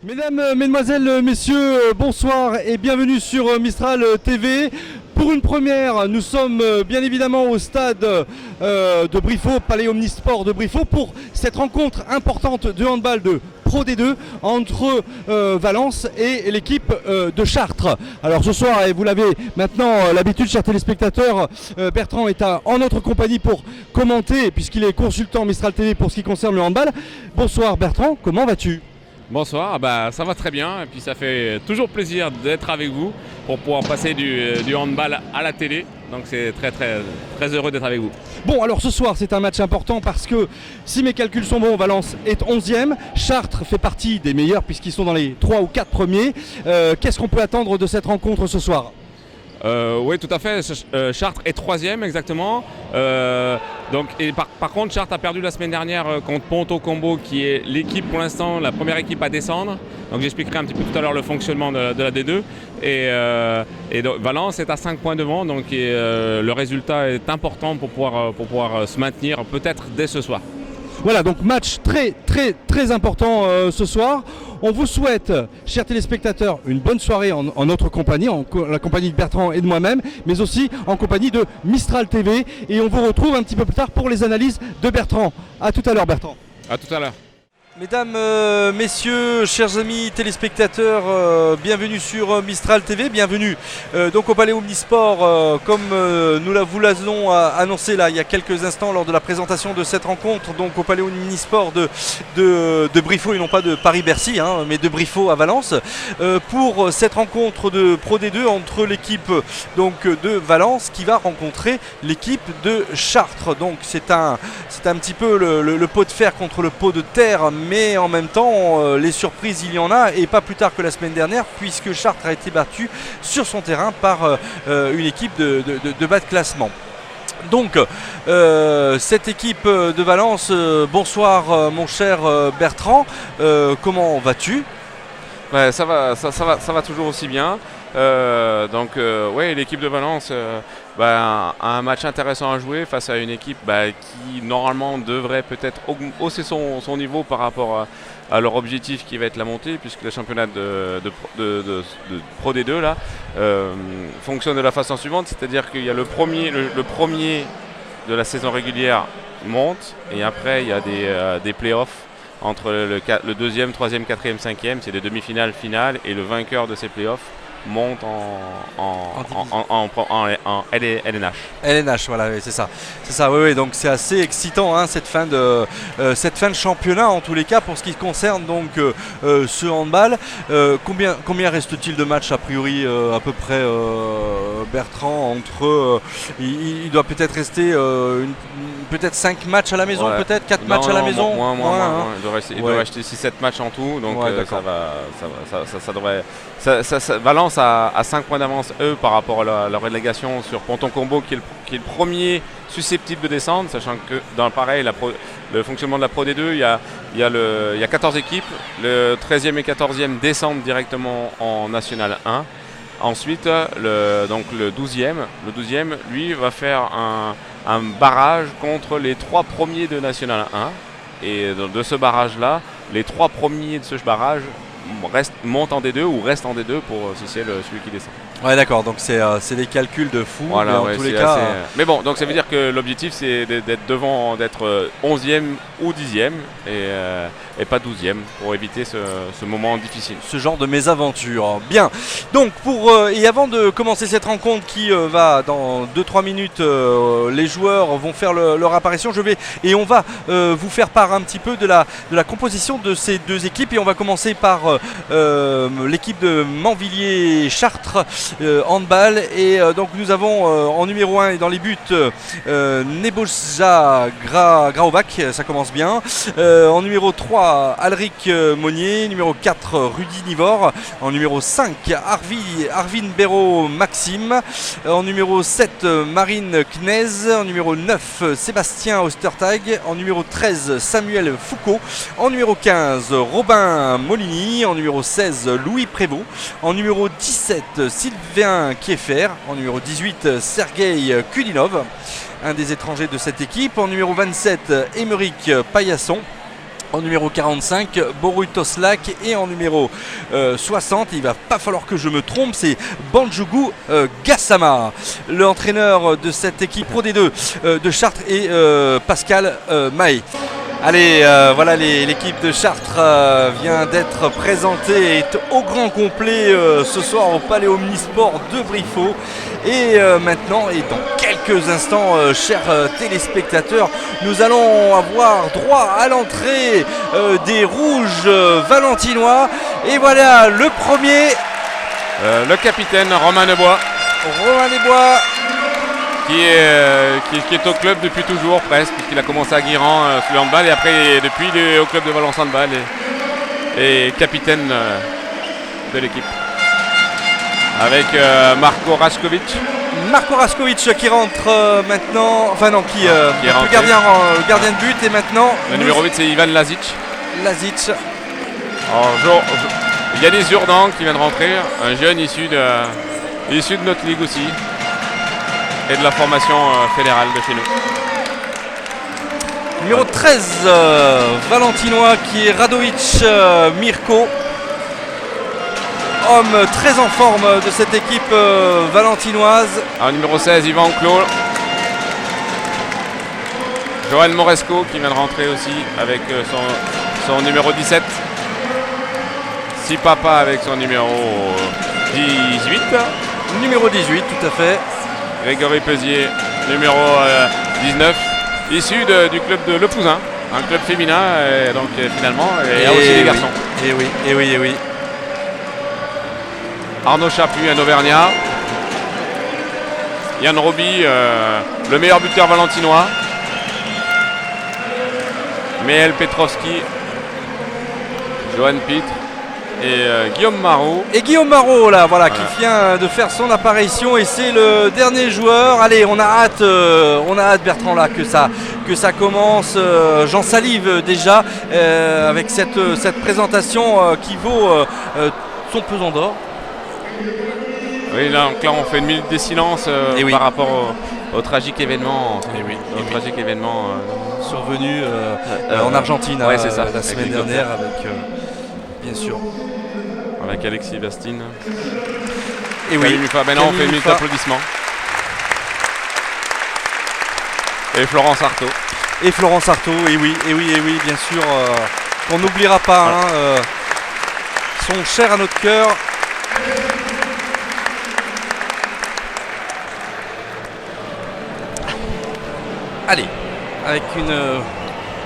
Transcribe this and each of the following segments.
Mesdames, mesdemoiselles, messieurs, bonsoir et bienvenue sur Mistral TV. Pour une première, nous sommes bien évidemment au stade de Briffaut, Palais Omnisport de Briffaut, pour cette rencontre importante de handball de Pro D2 entre Valence et l'équipe de Chartres. Alors ce soir, et vous l'avez maintenant l'habitude, chers téléspectateurs, Bertrand est en notre compagnie pour commenter, puisqu'il est consultant Mistral TV pour ce qui concerne le handball. Bonsoir Bertrand, comment vas-tu ? Bonsoir, ça va très bien et puis ça fait toujours plaisir d'être avec vous pour pouvoir passer du handball à la télé. Donc c'est très heureux d'être avec vous. Bon, alors ce soir c'est un match important parce que si mes calculs sont bons, Valence est 11e, Chartres fait partie des meilleurs puisqu'ils sont dans les 3 ou 4 premiers. Qu'est-ce qu'on peut attendre de cette rencontre ce soir ? Oui, tout à fait. Chartres est 3e exactement. Par contre, Chartres a perdu la semaine dernière contre Ponto Combo, qui est l'équipe pour l'instant, la première équipe à descendre. Donc j'expliquerai un petit peu tout à l'heure le fonctionnement de la D2. Et donc, Valence est à 5 points devant, donc le résultat est important pour pouvoir se maintenir peut-être dès ce soir. Voilà, donc match très important ce soir. On vous souhaite, chers téléspectateurs, une bonne soirée en notre compagnie, en la compagnie de Bertrand et de moi-même, mais aussi en compagnie de Mistral TV. Et on vous retrouve un petit peu plus tard pour les analyses de Bertrand. A tout à l'heure, Bertrand. À tout à l'heure. Mesdames, messieurs, chers amis téléspectateurs, bienvenue sur Mistral TV, bienvenue donc au Palais Omnisport, comme vous l'avons annoncé là il y a quelques instants lors de la présentation de cette rencontre, donc au Palais Omnisport de Briffaut et non pas de Paris-Bercy, mais de Briffaut à Valence, pour cette rencontre de Pro D2 entre l'équipe donc de Valence qui va rencontrer l'équipe de Chartres. Donc c'est un petit peu le pot de fer contre le pot de terre. Mais en même temps, les surprises, il y en a, et pas plus tard que la semaine dernière, puisque Chartres a été battu sur son terrain par une équipe de bas de classement. Donc, cette équipe de Valence, bonsoir mon cher Bertrand, comment vas-tu ? Ouais, ça va toujours aussi bien. L'équipe de Valence a un match intéressant à jouer face à une équipe qui normalement devrait peut-être hausser son niveau par rapport à leur objectif qui va être la montée, puisque le championnat de Pro D2 là, fonctionne de la façon suivante, c'est-à-dire qu'il y a le premier de la saison régulière monte, et après il y a des playoffs entre le deuxième, troisième, quatrième, cinquième, c'est des demi-finales, finales, et le vainqueur de ces playoffs monte en LNH. LNH, voilà, oui, c'est ça, oui, donc c'est assez excitant cette fin de championnat en tous les cas pour ce qui concerne donc ce handball. Combien reste-t-il de matchs a priori à peu près, Bertrand, il doit peut-être rester peut-être 5 matchs à la maison, ouais. Peut-être 4 matchs à la maison. Moins. Il doit rester 6-7 matchs en tout, donc ça devrait. Valence a 5 points d'avance eux par rapport à la relégation sur Ponton Combo, qui est le premier susceptible de descendre, sachant que dans le fonctionnement de la Pro D2, il y a 14 équipes, le 13e et 14e descendent directement en National 1. Ensuite, le 12e, lui, va faire un barrage contre les 3 premiers de National 1. Et de ce barrage-là, les 3 premiers de ce barrage montent en D2 ou restent en D2 si c'est celui qui descend. Ouais, d'accord, donc c'est des calculs de fou. Voilà, mais en tous les cas. Mais bon, donc ça veut dire que l'objectif c'est d'être 11e ou 10e et pas 12e pour éviter ce moment difficile. Ce genre de mésaventure. Bien, donc et avant de commencer cette rencontre qui va dans 2-3 minutes, les joueurs vont faire leur apparition. On va vous faire part un petit peu de la composition de ces deux équipes, et on va commencer par l'équipe de Manvilliers-Chartres handball, et donc nous avons en numéro 1 et dans les buts Neboja Graovac, ça commence bien, en numéro 3 Alric Monnier, numéro 4 Rudy Nivor, en numéro 5 Arvin Béraud Maxime, en numéro 7 Marine Knez, en numéro 9 Sébastien Ostertag, en numéro 13 Samuel Foucault, en numéro 15 Robin Molini, en numéro 16 Louis Prévost, en numéro 17 Sylvain Kieffer, en numéro 18 Sergei Kudinov, un des étrangers de cette équipe, en numéro 27 Émeric Paillasson, En numéro 45, Borut Toslak. Et en numéro 60, il va pas falloir que je me trompe, c'est Banjougou Gassama. L'entraîneur de cette équipe Pro D2 de Chartres est Pascal Mahé. Allez, voilà, l'équipe de Chartres vient d'être présentée, est au grand complet ce soir au Palais Omnisport de Briffault. Et maintenant, et dans quelques instants, chers téléspectateurs, nous allons avoir droit à l'entrée des Rouges valentinois. Et voilà, le premier... le capitaine Romain Desbois. Romain Desbois. Qui est au club depuis toujours presque, puisqu'il a commencé à Guiran sur le handball et après depuis il est au club de Valence Handball et capitaine de l'équipe. Avec Marko Raskovic. Marko Raskovic qui rentre maintenant, enfin non, qui est le gardien de but et maintenant... Le numéro 8 c'est Ivan Lazic. Alors, Yanis Jourdan qui vient de rentrer, un jeune issu de notre ligue aussi. Et de la formation fédérale de chez nous. Numéro 13, valentinois qui est Radovic Mirko. Homme très en forme de cette équipe valentinoise. Alors, numéro 16, Yvan Claude. Joël Moresco qui vient de rentrer aussi avec son numéro 17. Sipapa avec son numéro 18. Numéro 18, tout à fait. Grégory Pezier, numéro 19, issu du club de Le Pouzin, un club féminin, et donc finalement, il y a aussi des garçons. Et oui. Arnaud Chapuis, un Auvergnat. Yann Roby, le meilleur buteur valentinois. Méel Petrovski, Johan Pitre. Et Guillaume Marot. Et Guillaume Marot là, voilà, qui vient de faire son apparition et c'est le dernier joueur. Allez, on a hâte Bertrand là que ça commence. J'en salive déjà avec cette présentation qui vaut son pesant d'or. Oui, donc là on fait une minute de silence par rapport au tragique événement. Tragique événement survenu en Argentine c'est ça, la semaine dernière avec bien sûr. Avec Alexis Bastine. Et oui. Maintenant on fait une minute d'applaudissements. Et Florence Artaud. Et oui, bien sûr. Qu'on n'oubliera pas. Sont chers à notre cœur. Allez, avec une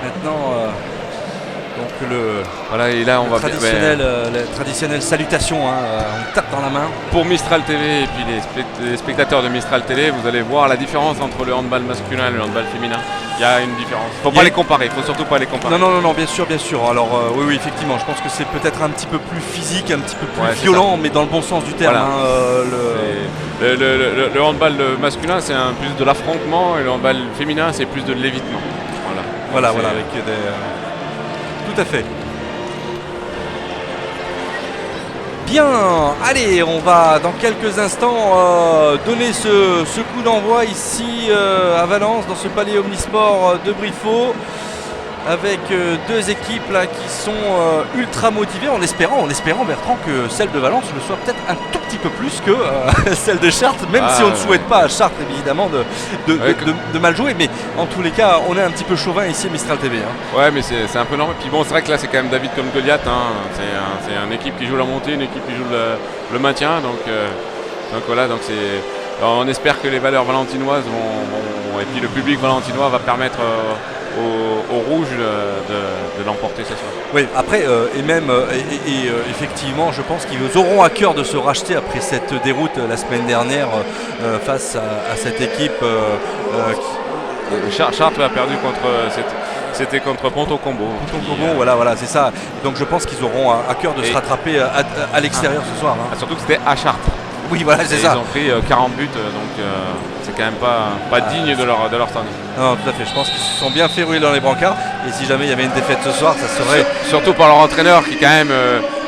maintenant donc et là on va la traditionnelle salutation, on tape dans la main. Pour Mistral TV et puis les spectateurs de Mistral TV, vous allez voir la différence entre le handball masculin et le handball féminin. Il y a une différence. Faut pas les comparer, faut surtout pas les comparer. Non, bien sûr. Alors oui, effectivement, je pense que c'est peut-être un petit peu plus physique, un petit peu plus violent, mais dans le bon sens du terme. Voilà. Le handball masculin, c'est plus de l'affrontement et le handball féminin, c'est plus de l'évitement. Voilà, avec des... Tout à fait. Bien, allez, on va dans quelques instants donner ce coup d'envoi ici à Valence, dans ce palais omnisport de Briffault, avec deux équipes là qui sont ultra motivées, en espérant Bertrand que celle de Valence le soit peut-être un tout petit peu plus que celle de Chartres, même si on ne souhaite pas à Chartres évidemment de mal jouer, mais en tous les cas on est un petit peu chauvin ici à Mistral TV. Ouais, mais c'est un peu normal. Puis bon, c'est vrai que là c'est quand même David comme Goliath, c'est une équipe qui joue la montée, une équipe qui joue le maintien, donc voilà, donc on espère que les valeurs valentinoises vont et puis le public valentinois va permettre aux Rouges de l'emporter ce soir. Oui, après, effectivement, je pense qu'ils auront à cœur de se racheter après cette déroute la semaine dernière face à cette équipe. Chartres a perdu c'était contre Ponto Combo. Voilà, c'est ça. Donc je pense qu'ils auront à cœur de se rattraper à l'extérieur ce soir. Surtout que c'était à Chartres. Oui, voilà, c'est ça. Ils ont pris 40 buts, donc c'est quand même pas digne de leur standing. Non, tout à fait. Je pense qu'ils se sont bien fait rouler dans les brancards. Et si jamais il y avait une défaite ce soir, ça serait... Surtout par leur entraîneur qui quand même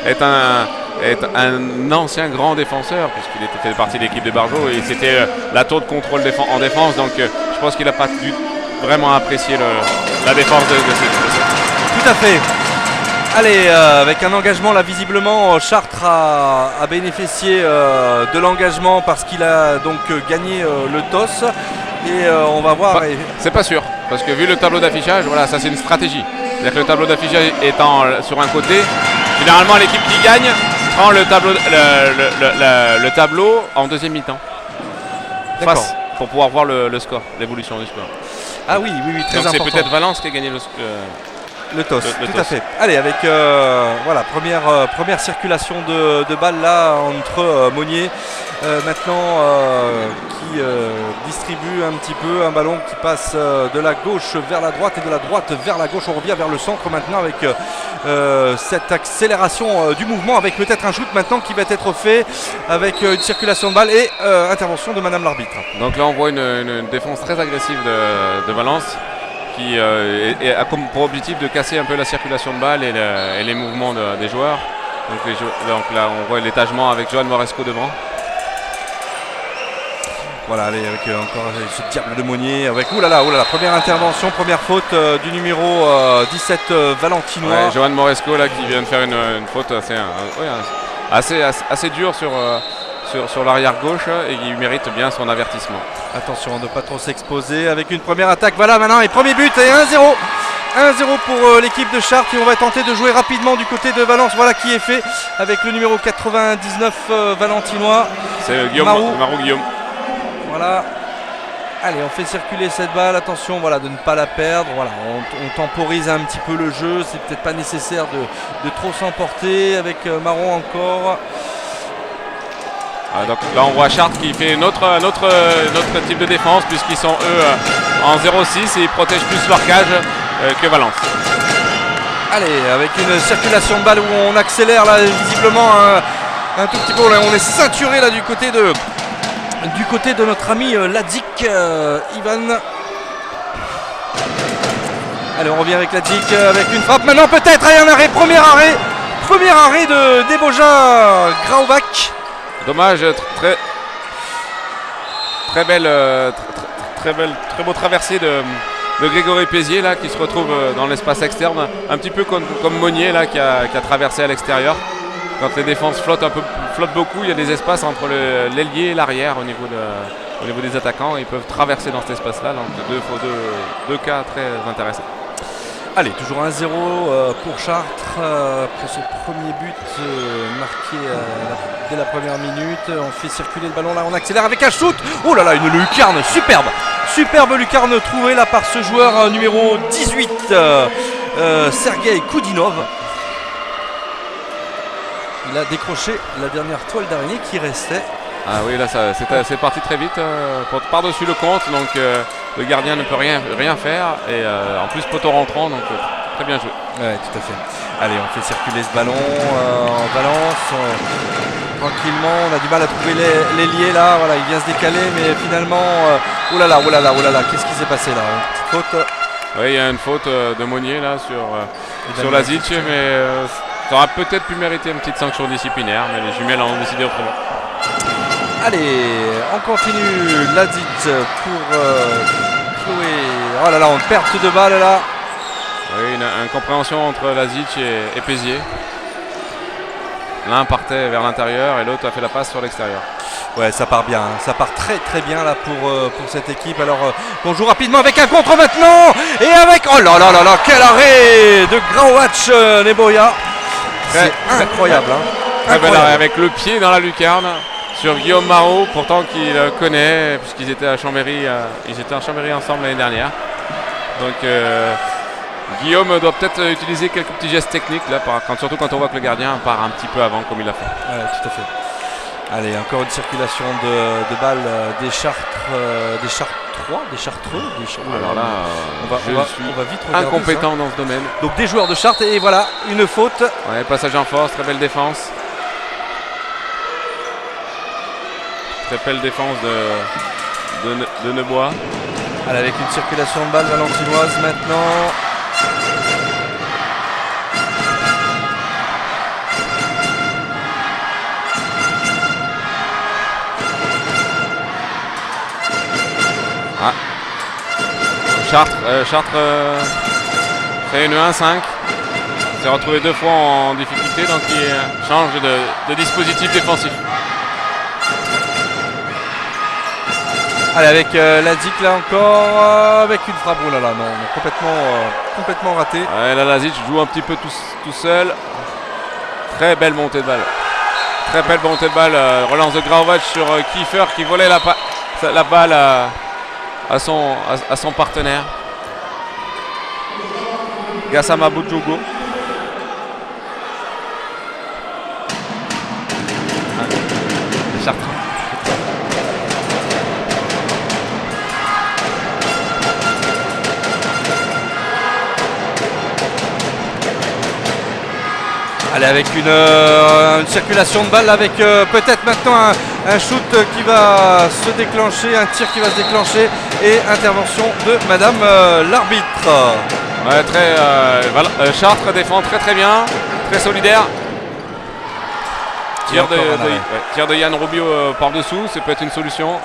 est un ancien grand défenseur, puisqu'il fait partie de l'équipe de Barjot et c'était la tour de contrôle en défense. Donc je pense qu'il n'a pas dû vraiment apprécier la défense de cette. tout à fait. Allez, avec un engagement là visiblement, Chartres a bénéficié de l'engagement parce qu'il a donc gagné le toss. Et on va voir. C'est pas sûr, parce que vu le tableau d'affichage, voilà, ça c'est une stratégie. C'est-à-dire que le tableau d'affichage étant sur un côté, généralement l'équipe qui gagne prend le tableau en deuxième mi-temps. Face, pour pouvoir voir le score, l'évolution du score. Ah oui, très donc important. C'est peut-être Valence qui a gagné le toss, tout à fait. Allez, avec voilà, première circulation de balles là entre Monnier maintenant qui distribue un petit peu un ballon qui passe de la gauche vers la droite et de la droite vers la gauche. On revient vers le centre maintenant avec cette accélération du mouvement, avec peut-être un shoot maintenant qui va être fait avec une circulation de balles et intervention de Madame l'arbitre. Donc là on voit une défense très agressive de Valence, qui a comme pour objectif de casser un peu la circulation de balles et les mouvements des joueurs. Donc là on voit l'étagement avec Johan Moresco devant. Voilà, allez, avec encore ce diable de Monnier, avec oulala, première intervention, première faute du numéro 17 valentinois. Ouais, Johan Moresco là qui vient de faire une faute assez dure sur l'arrière gauche, et il mérite bien son avertissement. Attention de ne pas trop s'exposer avec une première attaque. Voilà maintenant, et premier but et 1-0. 1-0 pour l'équipe de Chartres, et on va tenter de jouer rapidement du côté de Valence. Voilà qui est fait avec le numéro 99 valentinois. C'est Marou Guillaume. Voilà. Allez, on fait circuler cette balle. Attention, voilà, de ne pas la perdre. Voilà, on temporise un petit peu le jeu. C'est peut-être pas nécessaire de trop s'emporter avec Marron encore. Donc là on voit Chartres qui fait notre type de défense, puisqu'ils sont eux en 0-6 et ils protègent plus leur cage que Valence. Allez, avec une circulation de balle où on accélère là visiblement un tout petit peu. Là, on est ceinturé là du côté de notre ami Ladzik Ivan. Allez, on revient avec Ladzik avec une frappe maintenant peut-être, et un arrêt, premier arrêt de Deboja Graubach. Dommage, très beau traversé de Grégory Pézier là, qui se retrouve dans l'espace externe, un petit peu comme Monnier là, qui a traversé à l'extérieur. Quand les défenses flottent beaucoup, il y a des espaces entre l'ailier et l'arrière au niveau des attaquants. Ils peuvent traverser dans cet espace-là. Donc deux cas très intéressants. Allez, toujours 1-0 pour Chartres après ce premier but marqué dès la première minute. On fait circuler le ballon là, on accélère avec un shoot. Oh là là, une lucarne superbe lucarne trouvée là par ce joueur numéro 18 Sergei Koudinov. Il a décroché la dernière toile d'araignée qui restait. Ah oui, là c'est parti très vite par-dessus le compte, donc le gardien ne peut rien faire, et en plus poteau rentrant, donc très bien joué. Ouais, tout à fait. Allez, on fait circuler ce ballon en Valence tranquillement. On a du mal à trouver l'ailier là. Voilà, il vient se décaler, mais finalement, oh là là, qu'est-ce qui s'est passé là? Une petite faute. Oui, il y a une faute de Monnier là sur Ladzik, mais ça aurait peut-être pu mériter une petite sanction disciplinaire, mais les jumelles ont décidé autrement. Allez, on continue. Ladzik pour Chloé. Oh là là, on perte de balle là. Oui, une incompréhension entre Ladzik et Pézier. L'un partait vers l'intérieur et l'autre a fait la passe sur l'extérieur. Ouais, ça part bien, ça part très bien là pour cette équipe. Alors on joue rapidement avec un contre maintenant, et avec, oh là là, quel arrêt de Graubach Neboya. C'est incroyable, hein. Incroyable. Avec le pied dans la lucarne sur Guillaume Marot, pourtant qu'il connaît, puisqu'ils étaient à Chambéry, ensemble l'année dernière. Donc Guillaume doit peut-être utiliser quelques petits gestes techniques là, surtout quand on voit que le gardien part un petit peu avant comme il l'a fait. Ouais, tout à fait. Allez, encore une circulation de balles des Chartreux. Alors là, on va vite regarder incompétent dans ce domaine. Donc des joueurs de Chartres, et voilà, une faute. Ouais, passage en force, très belle défense. Très belle défense de Nebois. Allez, avec une circulation de balles valentinoise maintenant. Chartres fait une 1-5. s'est retrouvé 2 fois en difficulté, donc il change de dispositif défensif. Allez, avec Lazic là encore, avec une frappe. Oh là là, non, complètement raté. Ouais, là, Lazic joue un petit peu tout seul. Très belle montée de balle. Très belle montée de balle. Relance de Graovac sur Kiefer qui volait la balle à son partenaire. Gassama Boudjogo. Chartres. Allez, avec une circulation de balle, avec peut-être maintenant un shoot qui va se déclencher, un tir qui va se déclencher et intervention de Madame l'arbitre. Ouais, Chartres défend très bien, très solidaire. Tir de Yann Rubio par-dessous, ça peut être une solution.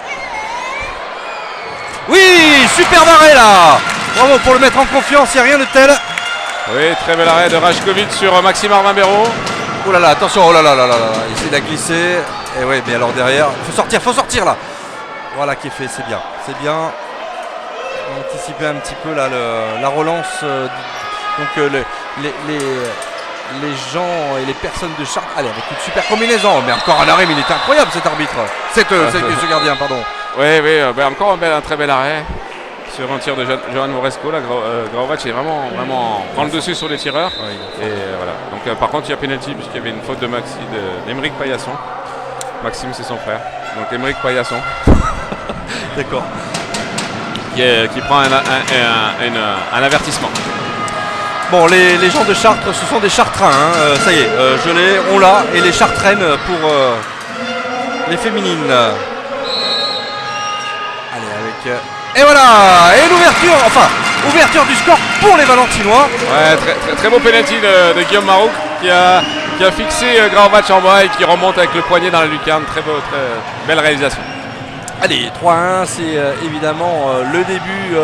Oui, super arrêt là. Bravo pour le mettre en confiance, il n'y a rien de tel. Oui, très bel arrêt de Rajkovic sur Maxime Arvin-Béraud. Oh là là, attention, oh là là là là, il essaie de la glisser. Et oui, mais alors derrière, faut sortir là. Voilà qui est fait, c'est bien. On a anticipé un petit peu là la relance. Donc les gens et les personnes de Chartres. Allez, avec une super combinaison. Mais encore un arrêt, mais il est incroyable cet arbitre. Ce gardien, pardon. Oui, encore un très bel arrêt. Sur un tir de Johan Moresco, Graovac est vraiment prend le dessus sur les tireurs. Oui, et voilà. Donc par contre il y a pénalty puisqu'il y avait une faute d'Emeric Paillasson. Maxime c'est son frère. Donc Emeric Paillasson. D'accord. Qui prend un avertissement. Bon, les gens de Chartres, ce sont des Chartrains. Hein. Ça y est, on l'a. Et les Chartraines pour les féminines. Allez, avec... Et voilà, et ouverture du score pour les Valentinois. Ouais, très beau penalty de Guillaume Marouk qui a fixé Graovac en bas et qui remonte avec le poignet dans la lucarne. Très belle réalisation. Allez, 3-1, c'est évidemment le début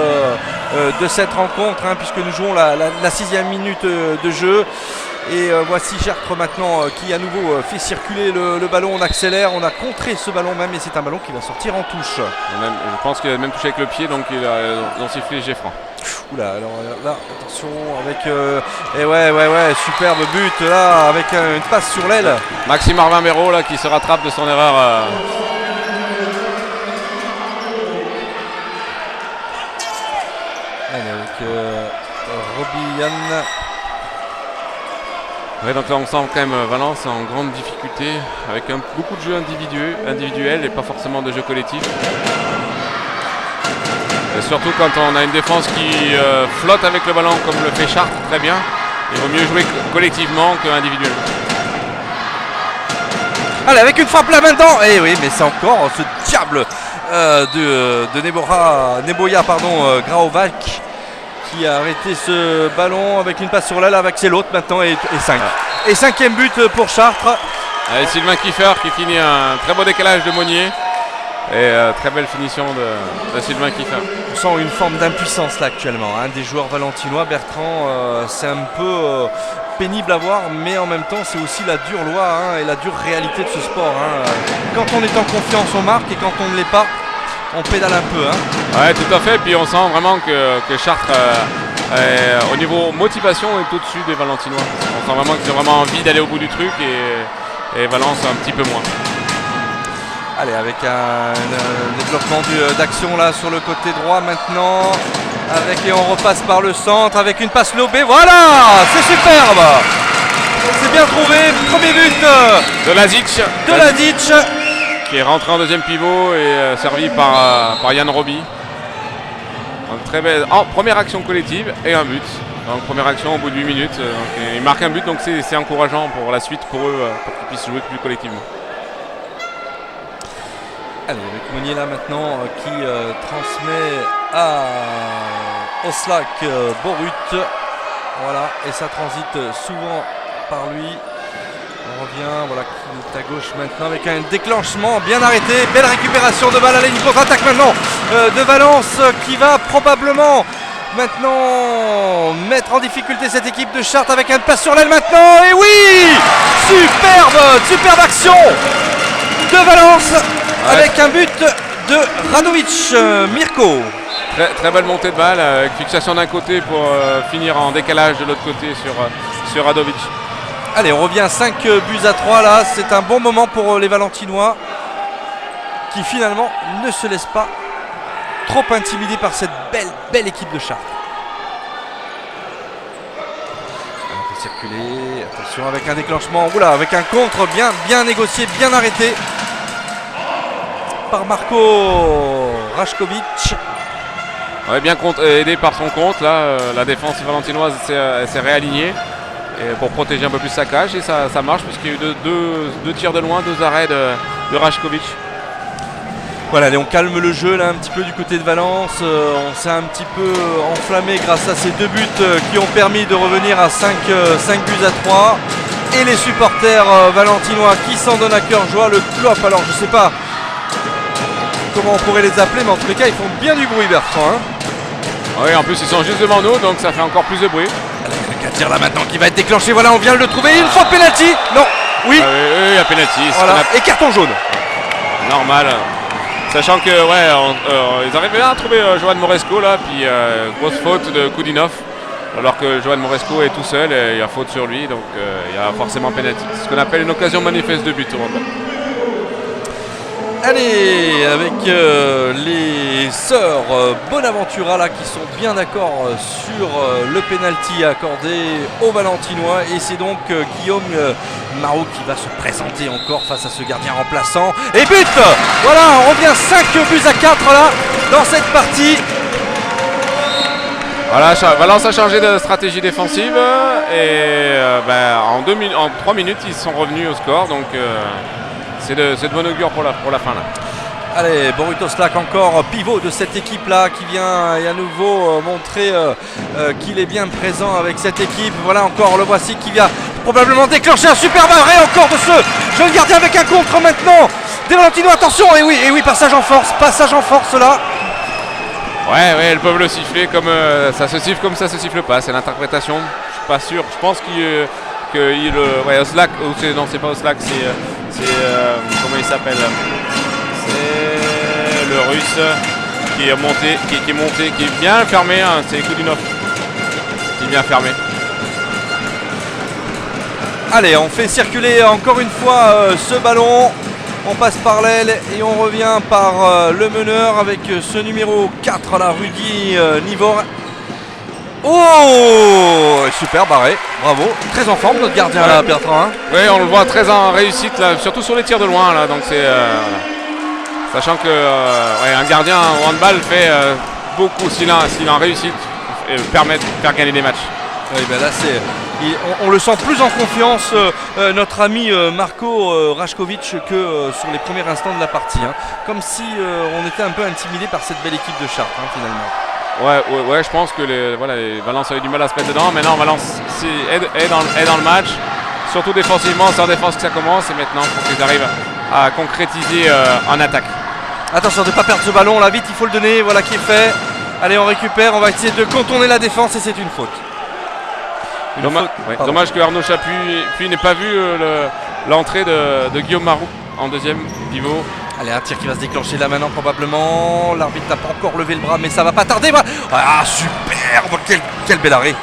de cette rencontre, hein, puisque nous jouons la 6e minute de jeu. Et voici Chartres maintenant qui à nouveau fait circuler le ballon. On accélère, on a contré ce ballon même, et c'est un ballon qui va sortir en touche. Je pense qu'il a même touché avec le pied, donc ils ont sifflé Geffran. Oula, alors là, attention avec... et ouais, superbe but là, avec une passe sur l'aile. Maxime Arvin-Béraud là qui se rattrape de son erreur. Allez, avec Robian. Ouais, donc là on sent quand même Valence en grande difficulté avec beaucoup de jeux individuels et pas forcément de jeux collectifs. Et surtout quand on a une défense qui flotte avec le ballon comme le fait Chartres très bien, il vaut mieux jouer collectivement qu'individuellement. Allez, avec une frappe là maintenant. Et oui, mais c'est encore ce diable de Neboya, Graovac, qui a arrêté ce ballon avec une passe sur l'aile, avec c'est l'autre maintenant et 5. Et 5e but pour Chartres. Allez, Sylvain Kiefer qui finit un très beau décalage de Monnier. Et très belle finition de Sylvain Kiefer. On sent une forme d'impuissance là actuellement, hein, des joueurs valentinois. Bertrand, c'est un peu pénible à voir, mais en même temps c'est aussi la dure loi, hein, et la dure réalité de ce sport. Hein. Quand on est en confiance on marque, et quand on ne l'est pas on pédale un peu. Hein. Ouais, tout à fait. Puis on sent vraiment que Chartres, au niveau motivation, est au-dessus des Valentinois. On sent vraiment qu'ils ont vraiment envie d'aller au bout du truc et Valence un petit peu moins. Allez, avec un développement d'action là sur le côté droit maintenant. Et on repasse par le centre avec une passe lobée. Voilà, c'est superbe. C'est bien trouvé. Premier but de Lazic. Qui est rentré en deuxième pivot et servi par Yann Roby. Donc, très belle première action collective et un but. Donc première action au bout de 8 minutes. Donc, il marque un but, donc c'est encourageant pour la suite pour eux, pour qu'ils puissent jouer plus collectivement. Allez, avec Monnier là maintenant qui transmet à Oslak Borut. Voilà, et ça transite souvent par lui. On revient, voilà, qui est à gauche maintenant avec un déclenchement bien arrêté. Belle récupération de balle, allez, une contre-attaque maintenant de Valence qui va probablement maintenant mettre en difficulté cette équipe de Chartres avec un passe sur l'aile maintenant. Et oui, superbe action de Valence avec un but de Radovic, Mirko. Très belle montée de balle, avec fixation d'un côté pour finir en décalage de l'autre côté sur Radovic. Allez, on revient 5 buts à 3 là, c'est un bon moment pour les Valentinois qui finalement ne se laissent pas trop intimider par cette belle équipe de Chartres. On peut circuler, attention avec un déclenchement, oula, avec un contre bien négocié, bien arrêté par Marko Rašković. Ouais, bien aidé par son compte, là, la défense valentinoise s'est réalignée et pour protéger un peu plus sa cage et ça marche puisqu'il y a eu deux tirs de loin, 2 arrêts de Rašković. Voilà, allez, on calme le jeu là un petit peu du côté de Valence. On s'est un petit peu enflammé grâce à ces 2 buts qui ont permis de revenir à 5 buts à 3. Et les supporters valentinois qui s'en donnent à cœur joie, le clop. Alors je sais pas comment on pourrait les appeler, mais en tous les cas ils font bien du bruit, Bertrand. Oui, en plus ils sont juste devant nous, donc ça fait encore plus de bruit. Allez, il y a le 4 tirs là maintenant qui va être déclenché. Voilà, on vient de le trouver. Une fois penalty. Non, oui. Oui, à penalty. Voilà. Et carton jaune. Normal. Sachant que ils arrivaient bien à trouver Johan Moresco là, puis grosse faute de Koudinov. Alors que Johan Moresco est tout seul et il y a faute sur lui, donc il y a forcément penalty. C'est ce qu'on appelle une occasion manifeste de but au handball. Allez, avec les sœurs Bonaventura là qui sont bien d'accord sur le penalty accordé aux Valentinois, et c'est donc Guillaume Marot qui va se présenter encore face à ce gardien remplaçant. Et but. Voilà, on revient 5 buts à 4 là dans cette partie. Voilà, Valence a changé de stratégie défensive et en 3 minutes ils sont revenus au score, donc c'est de bon augure pour la fin là. Allez, Boruto Slak encore pivot de cette équipe là qui vient à nouveau montrer qu'il est bien présent avec cette équipe. Voilà, encore le voici qui vient probablement déclencher un superbe arrêt encore de ce jeune gardien avec un contre maintenant des Valentinois. Attention, et oui, passage en force là. Ouais, ils peuvent le siffler comme ça se siffle comme ça se siffle pas, c'est l'interprétation. Je suis pas sûr, je pense Oslak, non c'est pas Oslak, c'est comment il s'appelle, c'est le russe qui est monté, qui est bien fermé, hein, c'est Koudinov qui est bien fermé. Allez, on fait circuler encore une fois ce ballon. On passe par l'aile et on revient par le meneur avec ce numéro 4 là, Rudy Nivor. Oh, super barré, bravo, très en forme notre gardien là, Bertrand. Oui, on le voit très en réussite là, surtout sur les tirs de loin là, donc c'est sachant que un gardien au handball fait beaucoup, s'il est en réussite, permet de faire gagner des matchs. Oui, ben là on le sent plus en confiance, notre ami Marko Rašković, que sur les premiers instants de la partie. Comme si on était un peu intimidé par cette belle équipe de Chartres finalement. Ouais, je pense que les Valence a eu du mal à se mettre dedans. Maintenant, Valence est dans le match, surtout défensivement. C'est en défense que ça commence et maintenant, il faut qu'ils arrivent à concrétiser en attaque. Attention de ne pas perdre ce ballon là, vite, il faut le donner. Voilà qui est fait. Allez, on récupère, on va essayer de contourner la défense et c'est une faute. Dommage que Arnaud Chapuis n'ait pas vu l'entrée de Guillaume Marou en deuxième pivot. Allez, un tir qui va se déclencher là maintenant probablement. L'arbitre n'a pas encore levé le bras, mais ça va pas tarder. Ah, superbe. Quel bel arrêt.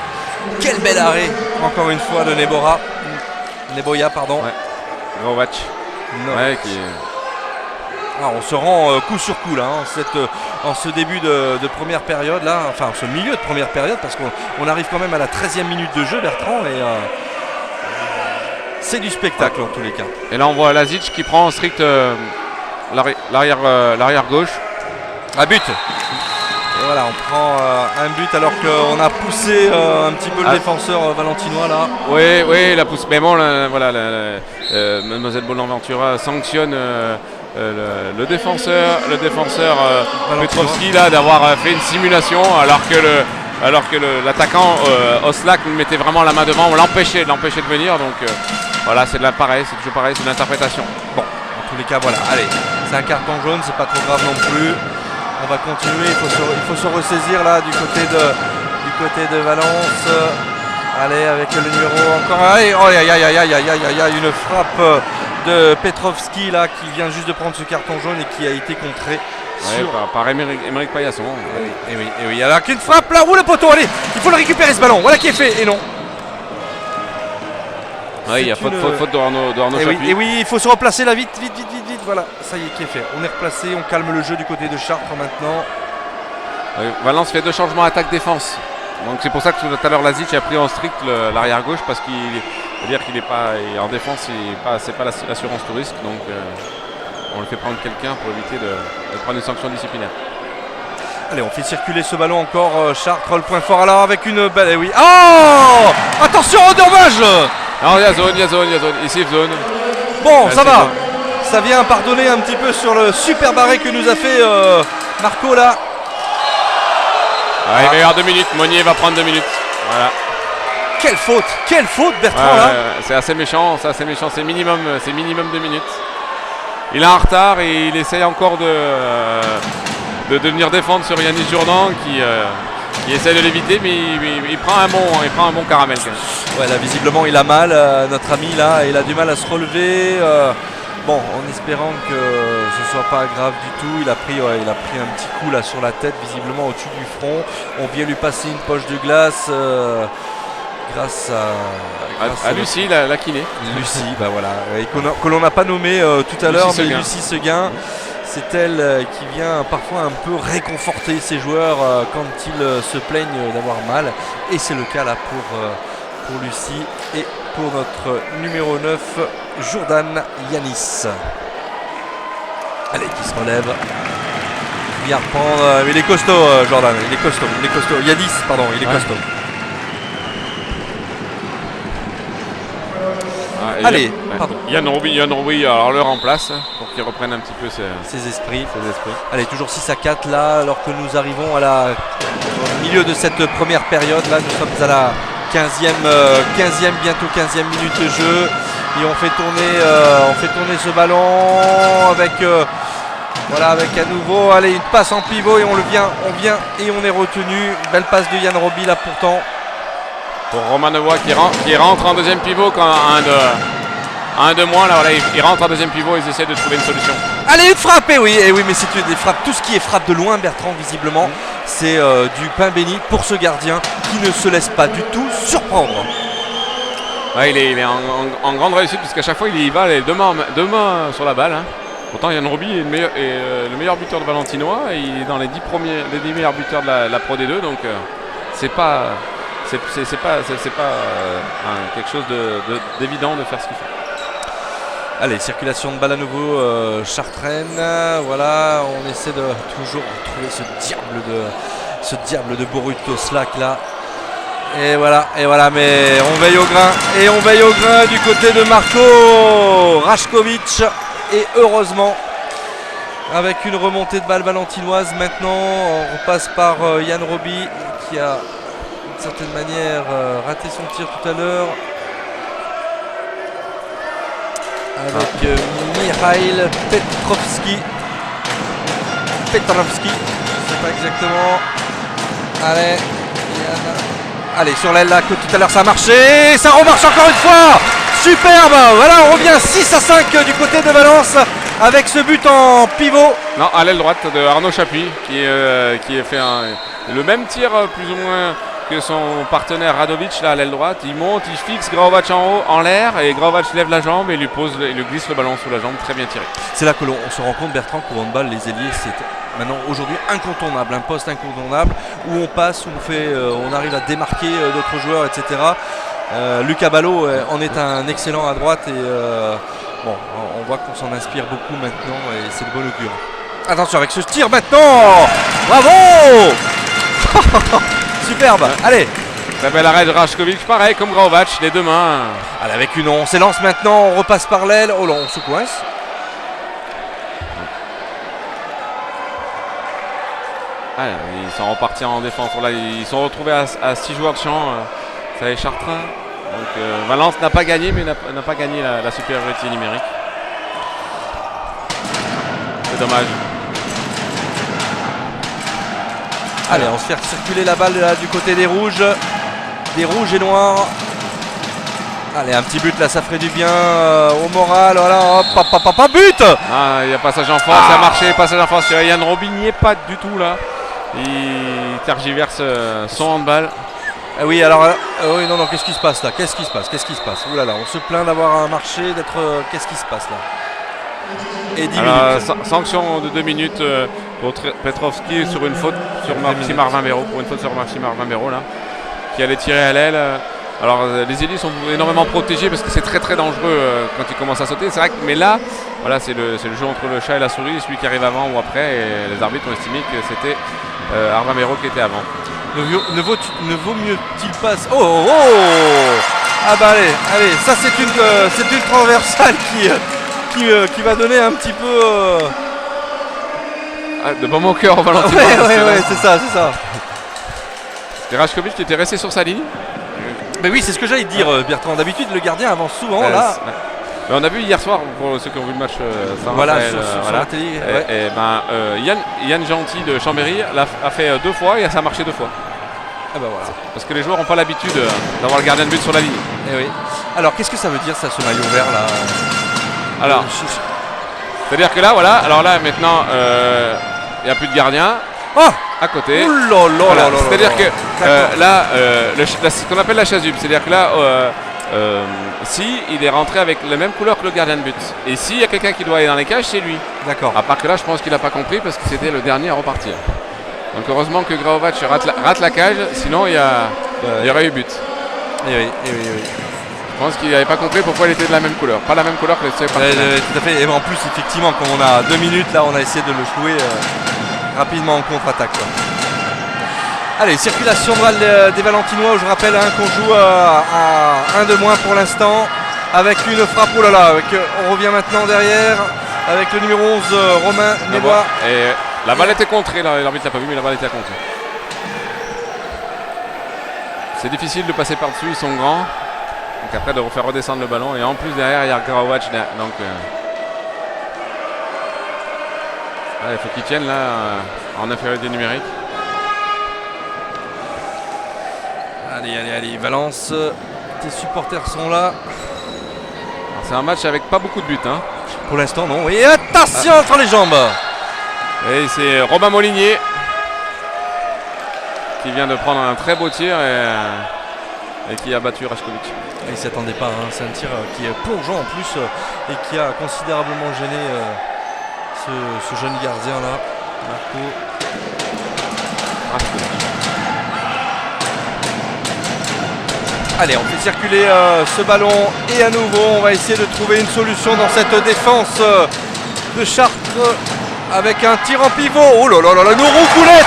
Quel bel arrêt. Encore une fois de Neboya, pardon. Ouais. Gros match. Ouais, on se rend coup sur coup là, en ce début de première période là, enfin ce milieu de première période, parce qu'on arrive quand même à la 13e minute de jeu, Bertrand, et c'est du spectacle en tous les cas. Et là on voit Lazic qui prend en strict l'arrière gauche. Un but. Et voilà, on prend un but alors qu'on a poussé un petit peu le défenseur valentinois là. Oui, la pousse. Mais bon, Mademoiselle Bonaventura sanctionne le défenseur Petrovski là d'avoir fait une simulation alors que l'attaquant Oslak mettait vraiment la main devant, on l'empêchait de venir, donc voilà, c'est toujours pareil, c'est de l'interprétation. Bon, en tous les cas, voilà, allez, c'est un carton jaune, c'est pas trop grave non plus. On va continuer, il faut se ressaisir là du côté côté de Valence. Allez, avec le numéro encore. Allez, oh, une frappe de Petrovski là qui vient juste de prendre ce carton jaune et qui a été contré par Émeric Paillasson. Et oui. Alors qu'une frappe là, le poteau, allez, il faut le récupérer ce ballon. Voilà qui est fait, et non. Oui, il y a faute d'Arnaud Chapuis. Et oui, il faut se replacer là vite. Voilà, ça y est, qui est fait. On est replacé, on calme le jeu du côté de Chartres maintenant. Oui, Valence fait 2 changements attaque-défense. Donc c'est pour ça que tout à l'heure Lazic a pris en strict l'arrière gauche parce qu'il veut dire qu'il n'est pas en défense, c'est pas l'assurance tout risque. Donc on le fait prendre quelqu'un pour éviter de prendre une sanction disciplinaire. Allez, on fait circuler ce ballon encore. Chartres, le point fort alors avec une belle. Oui. Oh, attention, dommage. Non, il y a zone. Ici, zone. Bon, ça va. Ça vient pardonner un petit peu sur le super barré que nous a fait Marco là. Il va y avoir 2 minutes. Monnier va prendre 2 minutes. Voilà. Quelle faute Bertrand là. C'est assez méchant. C'est minimum 2 minutes. Il est en retard et il essaye encore de venir défendre sur Yanis Jourdan qui essaie de l'éviter, mais il prend un bon caramel. Ouais, là visiblement il a mal, notre ami là, il a du mal à se relever. Bon, en espérant que ce soit pas grave du tout, il a pris un petit coup là sur la tête, visiblement au-dessus du front. On vient lui passer une poche de glace grâce à Lucie, la kiné. Lucie, bah voilà, et que l'on n'a pas nommé tout à l'heure, mais Lucie Seguin. C'est elle qui vient parfois un peu réconforter ses joueurs quand ils se plaignent d'avoir mal. Et c'est le cas là pour Lucie et pour notre numéro 9, Jourdan Yanis. Allez, qui se relève. Il vient reprendre. Mais il est costaud, Jourdan. Il est costaud. Yanis, pardon, il est costaud. Allez, pardon. Yann Roubi, alors le remplace pour qu'il reprenne un petit peu ses esprits. Allez, toujours 6-4 là, alors que nous arrivons au milieu de cette première période. Là, nous sommes à la 15e, bientôt 15e minute de jeu. Et on fait tourner ce ballon avec à nouveau, allez, une passe en pivot et on vient et on est retenu. Belle passe de Yann Roby là pourtant. Pour Romain Nevoix qui rentre en deuxième pivot quand un de moins là, voilà, il rentre en deuxième pivot, ils essaient de trouver une solution. Allez, une frappe, oui, mais c'est des frappes, tout ce qui est frappe de loin, Bertrand, visiblement, c'est du pain béni pour ce gardien qui ne se laisse pas du tout surprendre. Ouais, il est en grande réussite parce qu'à chaque fois il y va les deux mains sur la balle. Pourtant Yann Roby est le meilleur buteur de Valentinois et il est dans les 10 meilleurs buteurs de la Pro D2, donc c'est pas quelque chose d'évident de faire ce qu'il fait. Allez, circulation de balle à nouveau, Chartraine. Voilà, on essaie de toujours trouver ce diable de Boruto Slack là. Et voilà, mais on veille au grain du côté de Marco Rašković. Et heureusement, avec une remontée de balle valentinoise, maintenant on repasse par Yann Roby qui a d'une certaine manière raté son tir tout à l'heure. Avec Mikhail Petrovski, je sais pas exactement. Allez, sur l'aile là, que tout à l'heure ça a marché, ça remarche encore une fois. Superbe, voilà, on revient 6-5 du côté de Valence avec ce but en pivot. Non, à l'aile droite de Arnaud Chapuis qui a fait le même tir plus ou moins que son partenaire Radovic là à l'aile droite. Il monte, il fixe Graovac en haut, en l'air, et Graovac lève la jambe et il lui glisse le ballon sous la jambe, très bien tiré. C'est là que l'on se rend compte, Bertrand, qu'au handball, les ailiers, c'est maintenant aujourd'hui incontournable, un poste incontournable où on passe, où on arrive à démarquer d'autres joueurs, etc. Lucas Ballot en est un excellent à droite et on voit qu'on s'en inspire beaucoup maintenant et c'est de bon augure. Attention avec ce tir maintenant. Bravo. Superbe, allez. Très bel arrêt de Rašković, pareil comme Graovac, les deux mains. Allez, avec on s'élance maintenant, on repasse par l'aile. Oh là, on se coince. Allez, ils sont repartis en défense. Là, ils sont retrouvés à 6 joueurs de champ. Ça est Chartrain. Donc Valence n'a pas gagné, mais n'a pas gagné la supériorité numérique. C'est dommage. Allez, on se fait circuler la balle là, du côté des rouges et noirs. Allez, un petit but là, ça ferait du bien au moral. Voilà, hop, but. Ah, il y a passage en force, ça a marché, passage en force sur Yann Robinier, pas du tout là. Il tergiverse son handball. Oui, alors, oui, non, qu'est-ce qui se passe là? Qu'est-ce qui se passe? Ouh là là, on se plaint d'avoir un marché, d'être. Qu'est-ce qui se passe là? Et 10 minutes. Sanction de 2 minutes pour Petrovski sur une faute sur Maxime Marvin-Béraud. Pour une faute sur Maxime Marvin-Béraud là, qui allait tirer à l'aile. Alors les ailiers sont énormément protégés parce que c'est très très dangereux quand ils commencent à sauter. C'est vrai que, mais là, voilà, c'est le jeu entre le chat et la souris, celui qui arrive avant ou après. Et les arbitres ont estimé que c'était Marvin-Béraud qui était avant. Ne vaut mieux-t-il pas... Oh. Ah bah allez, ça c'est une transversale qui va donner un petit peu... de bon mon cœur, Valentin. Ouais, c'est ça. C'est Rajkovic qui était resté sur sa ligne. Mais oui, c'est ce que j'allais te dire, Bertrand. D'habitude, le gardien avance souvent là. Mais on a vu hier soir, pour ceux qui ont vu le match, sur la télé. Yann Gentil de Chambéry a fait 2 fois et ça a marché 2 fois. Ah bah voilà. Parce que les joueurs n'ont pas l'habitude d'avoir le gardien de but sur la ligne. Oui. Alors qu'est-ce que ça veut dire ça, ce maillot vert là? Alors, c'est-à-dire que là, voilà, alors là maintenant, il n'y a plus de gardien. Oh, à côté. Voilà. C'est-à-dire que là, ce qu'on appelle la chasuble, c'est-à-dire que là, si il est rentré avec la même couleur que le gardien de but, et s'il y a quelqu'un qui doit aller dans les cages, c'est lui. D'accord. À part que là, je pense qu'il n'a pas compris parce que c'était le dernier à repartir. Donc heureusement que Graovac rate la cage, sinon il y aurait eu but. Et oui. Je pense qu'il n'avait pas compris pourquoi il était de la même couleur. Pas la même couleur que les partenaires. Tout à fait. Et en plus, effectivement, comme on a 2 minutes, là, on a essayé de le jouer rapidement en contre-attaque. Allez, circulation de balle des Valentinois, où je rappelle qu'on joue à 1 de moins pour l'instant, avec une frappe. Oh là là, on revient maintenant derrière, avec le numéro 11, Romain Mélois. Et la balle était contrée, l'arbitre l'a pas vu, mais la balle était à contrer. C'est difficile de passer par-dessus, ils sont grands. Donc après de refaire redescendre le ballon. Et en plus derrière, il y a Graovac. Donc il faut qu'ils tiennent là en infériorité numérique. Allez, Valence, tes supporters sont là. C'est un match avec pas beaucoup de buts. Hein. Pour l'instant, non. Et attention entre les jambes. Et c'est Robin Molinier qui vient de prendre un très beau tir et qui a battu Rajkovic. Il ne s'y attendait pas, hein. C'est un tir qui est plongeant en plus et qui a considérablement gêné ce jeune gardien là, Marco Rajkovic. Allez, on fait circuler ce ballon et à nouveau on va essayer de trouver une solution dans cette défense de Chartres avec un tir en pivot. Oh là là là, nos roucoulettes.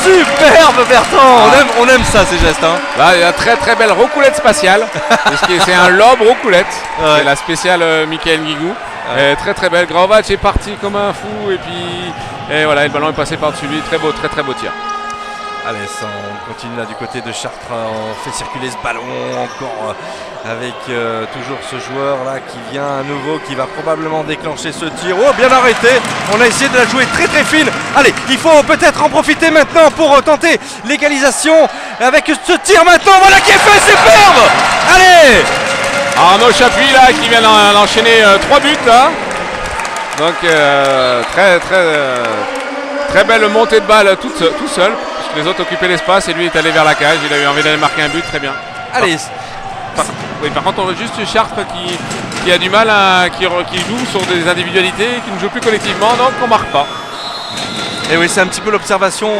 Superbe Bertrand, on aime ça ces gestes. Hein. Là il y a très très belle roucoulette spatiale. C'est un lobe roucoulette. Ouais. C'est la spéciale Michael Guigou. Ouais. Très très belle. Graovac est parti comme un fou et puis voilà, le ballon est passé par-dessus lui. Très beau tir. Allez, on continue là du côté de Chartres, on fait circuler ce ballon encore avec toujours ce joueur là qui vient à nouveau, qui va probablement déclencher ce tir. Oh, bien arrêté, on a essayé de la jouer très très fine. Allez, il faut peut-être en profiter maintenant pour tenter l'égalisation avec ce tir maintenant, voilà qui est fait, superbe. Allez, Arnaud Chapuis là qui vient d'enchaîner 3 buts là. Donc très belle montée de balle tout seul. Les autres occupaient l'espace et lui est allé vers la cage. Il a eu envie d'aller marquer un but, très bien. Allez. Par contre, on a juste Chartres qui a du mal, qui joue sur des individualités, qui ne joue plus collectivement, donc on ne marque pas. Et oui, c'est un petit peu l'observation.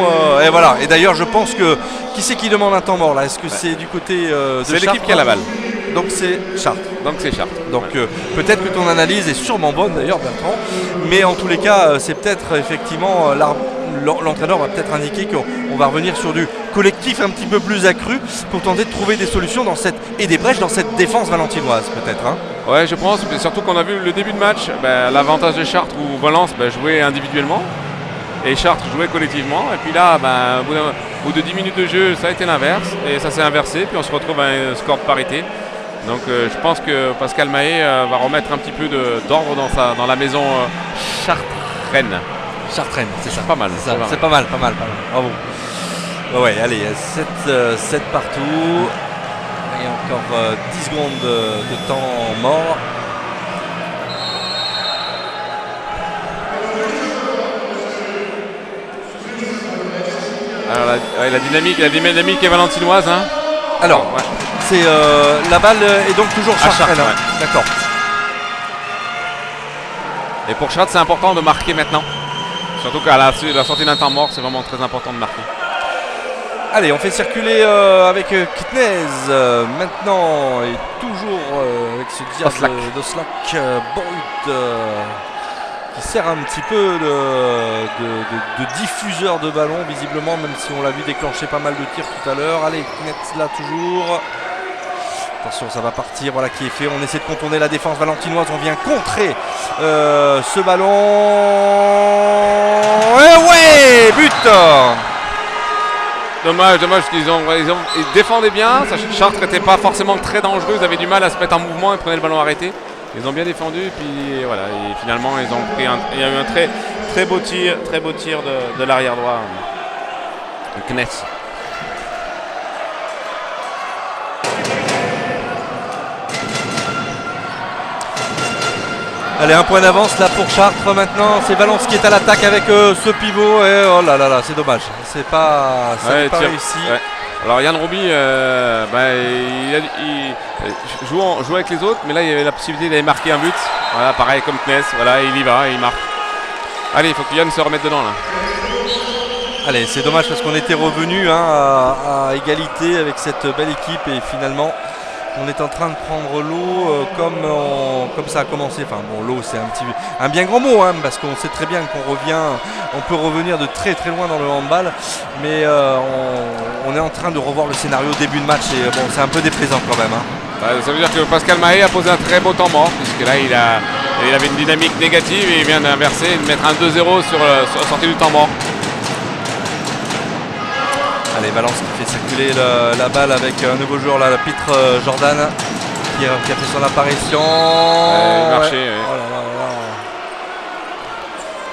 Et voilà. Et d'ailleurs, je pense que qui c'est qui demande un temps mort là? Est-ce que c'est du côté de Chartres? C'est l'équipe qui a la balle. Donc c'est Chartres. Donc peut-être que ton analyse est sûrement bonne d'ailleurs, Bertrand. Mais en tous les cas, c'est peut-être effectivement l'entraîneur va peut-être indiquer qu'on va revenir sur du collectif un petit peu plus accru pour tenter de trouver des solutions et des brèches dans cette défense valentinoise peut-être. Hein. Ouais, je pense, mais surtout qu'on a vu le début de match, l'avantage de Chartres où Valence jouait individuellement et Chartres jouait collectivement. Et puis là, au bout de 10 minutes de jeu, ça a été l'inverse et ça s'est inversé. Puis on se retrouve à un score de parité. Donc je pense que Pascal Mahé va remettre un petit peu d'ordre dans la maison chartraine. Chartraine, c'est ça. Pas mal. C'est pas mal. Bravo. Ouais, allez, 7 partout. Et encore 10 secondes de temps mort. Alors la dynamique est valentinoise. Hein. Alors, c'est la balle est donc toujours Chartraine. Ouais. D'accord. Et pour Chartres, c'est important de marquer maintenant. Surtout qu'à la sortie d'un temps mort, c'est vraiment très important de marquer. Allez, on fait circuler avec Knez maintenant et toujours avec ce diable d'Oslak Borut qui sert un petit peu de diffuseur de ballon visiblement, même si on l'a vu déclencher pas mal de tirs tout à l'heure. Allez, Knez là toujours. Attention, ça va partir, voilà qui est fait. On essaie de contourner la défense valentinoise. On vient contrer ce ballon. Et ouais, but. Dommage ils défendaient bien. Chartres n'était pas forcément très dangereux. Ils avaient du mal à se mettre en mouvement et prenaient le ballon arrêté. Ils ont bien défendu et puis voilà. Et finalement, ils ont pris il y a eu un très beau tir de l'arrière droit de Knez. Allez, un point d'avance là pour Chartres maintenant. C'est Valence qui est à l'attaque avec ce pivot. Et oh là là là, c'est dommage. C'est pas réussi. Ouais. Alors Yann Roubi, il joue avec les autres, mais là il y avait la possibilité d'aller marquer un but. Voilà, pareil comme Knez. Voilà, il y va, il marque. Allez, il faut que Yann se remette dedans là. Allez, c'est dommage parce qu'on était revenu à égalité avec cette belle équipe et finalement. On est en train de prendre l'eau comme ça a commencé. Enfin bon, l'eau c'est un bien grand mot hein, parce qu'on sait très bien on peut revenir de très très loin dans le handball, mais on est en train de revoir le scénario au début de match et bon, c'est un peu déplaisant quand même. Hein. Ça veut dire que Pascal Mahé a posé un très beau temps mort, puisque là il avait une dynamique négative et il vient d'inverser et de mettre un 2-0 sur la sortie du temps mort. Allez, Valence qui fait circuler la balle avec un nouveau joueur là, Pitre Jordan qui a fait son apparition. Marché, Oh là là là.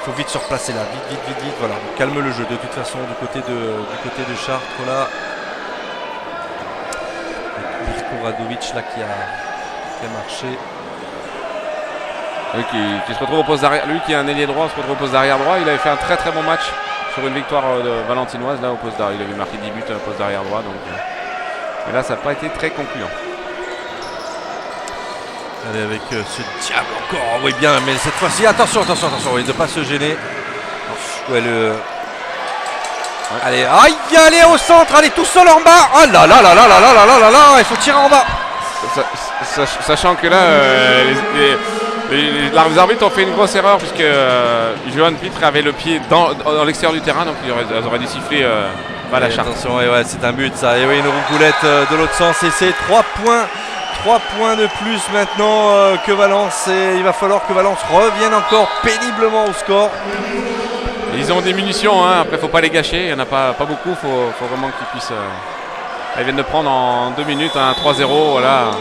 Faut vite se replacer là, vite. Voilà, on calme le jeu de toute façon du côté de Chartres là. Mirko Radovic là qui a marché. Qui se retrouve au poste d'arrière. Lui qui est un ailier droit se retrouve au poste d'arrière droit. Il avait fait un très très bon match. Sur une victoire valentinoise là au poste d'arrière. Il avait marqué 10 buts au poste d'arrière droit donc. Et là ça n'a pas été très concluant. Allez avec ce diable encore. Oui bien mais cette fois-ci attention oui, de ne pas se gêner. Ouais, allez, allez au centre, allez tout seul en bas. Ah là là là là là là là là là là, il faut tirer en bas. Sachant que là les arbitres ont fait une grosse erreur puisque Johan Pitre avait le pied dans l'extérieur du terrain, donc ils auraient dû siffler pas la Chartres. Attention, ouais, c'est un but ça. Et oui, une roucoulette de l'autre sens et c'est 3 points de plus maintenant que Valence. Et il va falloir que Valence revienne encore péniblement au score. Ils ont des munitions, hein. Après faut pas les gâcher, il n'y en a pas beaucoup, faut vraiment qu'ils puissent. Ils viennent de prendre en 2 minutes un 3-0, voilà.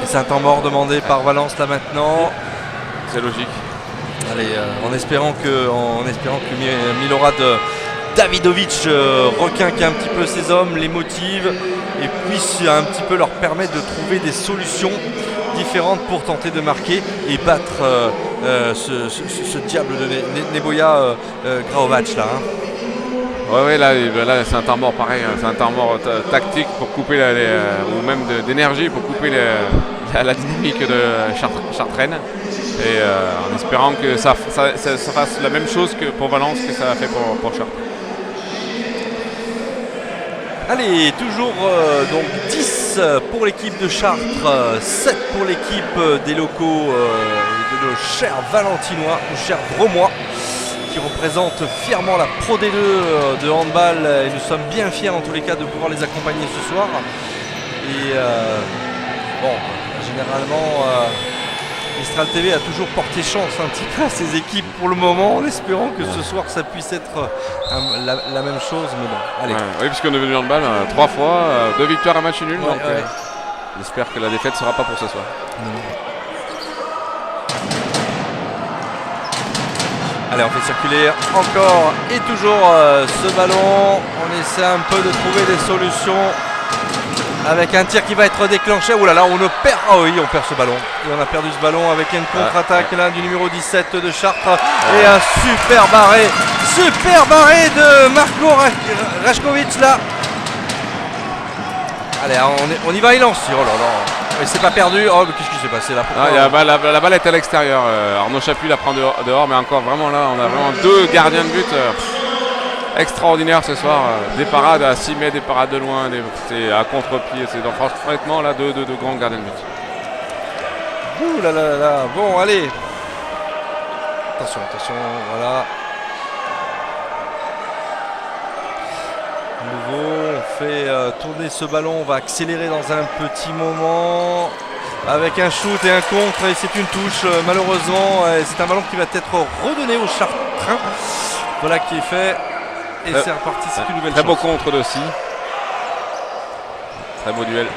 Et c'est un temps mort demandé par Valence là maintenant. C'est logique. Allez, en espérant que Milorad Davidovic requinque un petit peu ses hommes, les motive et puisse un petit peu leur permettre de trouver des solutions différentes pour tenter de marquer et battre ce diable de Neboja Graovac là. Hein. Ouais, là c'est un temps mort pareil, hein. C'est un temps mort tactique pour couper ou même d'énergie pour couper la dynamique de Chartraine et en espérant que ça fasse la même chose que pour Valence que ça a fait pour Chartres. Allez, toujours donc 10 pour l'équipe de Chartres, 7 pour l'équipe des locaux de nos chers Valentinois, nos chers Bromois, qui représente fièrement la Pro D2 de handball et nous sommes bien fiers en tous les cas de pouvoir les accompagner ce soir. Et bon, généralement Mistral TV a toujours porté chance un petit peu à ses équipes pour le moment en espérant que ce soir ça puisse être la même chose, mais bon, allez. Oui, puisqu'on est venu handball 3 fois, 2 victoires, un match nul, donc j'espère que la défaite ne sera pas pour ce soir. Non. Allez, on fait circuler encore et toujours ce ballon. On essaie un peu de trouver des solutions avec un tir qui va être déclenché. Ouh là là, on ne perd. Ah oui, on perd ce ballon. Et on a perdu ce ballon avec une contre-attaque là du numéro 17 de Chartres. Et un super barré de Marco Rajkovic là. Allez, on y va, il lance. Oh là là. Et c'est pas perdu. Oh, mais qu'est-ce qui s'est passé là? La balle est à l'extérieur. Arnaud Chapuis la prend dehors, mais encore vraiment là, on a vraiment deux gardiens de but extraordinaires ce soir. Des parades à 6 mètres, des parades de loin, c'est à contre-pied. C'est franchement là deux grands gardiens de but. Ouh là là là. Bon, allez. Attention, voilà. Nouveau, on fait tourner ce ballon, on va accélérer dans un petit moment avec un shoot et un contre et c'est une touche malheureusement. C'est un ballon qui va être redonné au Chartrain. Voilà qui est fait et c'est reparti, c'est une nouvelle très chance. beau contre d'Ossi. Très beau duel.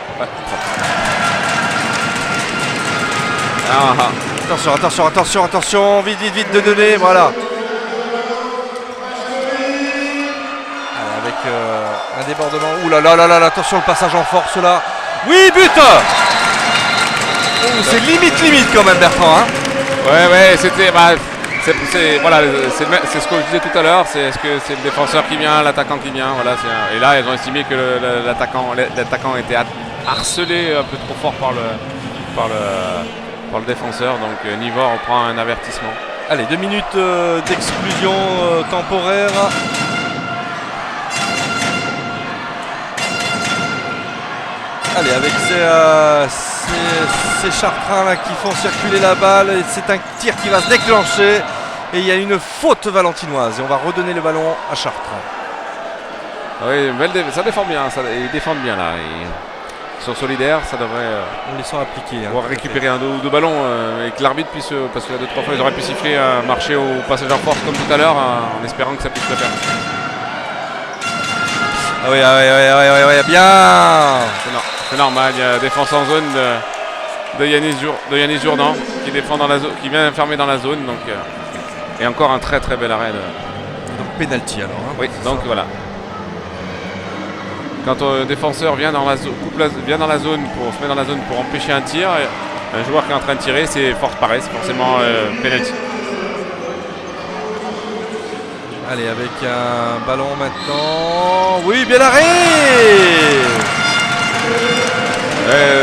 Attention, vite de donner, voilà. Un débordement. Ouh là là, attention le passage en force là. Oui, but. C'est limite quand même, Bertrand. Hein. Ouais, c'était. C'est ce que je disais tout à l'heure. C'est est-ce que c'est le défenseur qui vient, l'attaquant qui vient. Voilà. Et là, ils ont estimé que l'attaquant était harcelé un peu trop fort par le défenseur. Donc Nivord prend un avertissement. Allez, 2 minutes d'exclusion temporaire. Allez, avec ces Chartrains là qui font circuler la balle, et c'est un tir qui va se déclencher et il y a une faute valentinoise et on va redonner le ballon à Chartres. Oui, ça défend bien, ils défendent bien là. Ils sont solidaires, ça devrait. On les sent appliqués. On va récupérer un ou deux ballons et que l'arbitre puisse, parce qu'il y a 2-3 fois ils auraient pu siffler un marché au passage en force comme tout à l'heure, en espérant que ça puisse le faire. Ah oui, bien. C'est normal, il y a défense en zone de Yanis Jourdan qui défend dans la zone, qui vient fermer dans la zone. Donc, et encore un très bel arrêt. Donc penalty alors. Hein, oui, donc voilà. Quand un défenseur vient dans la zone, pour se mettre dans la zone pour empêcher un tir, un joueur qui est en train de tirer, c'est forcément penalty. Allez, avec un ballon maintenant. Oui, bien arrêt.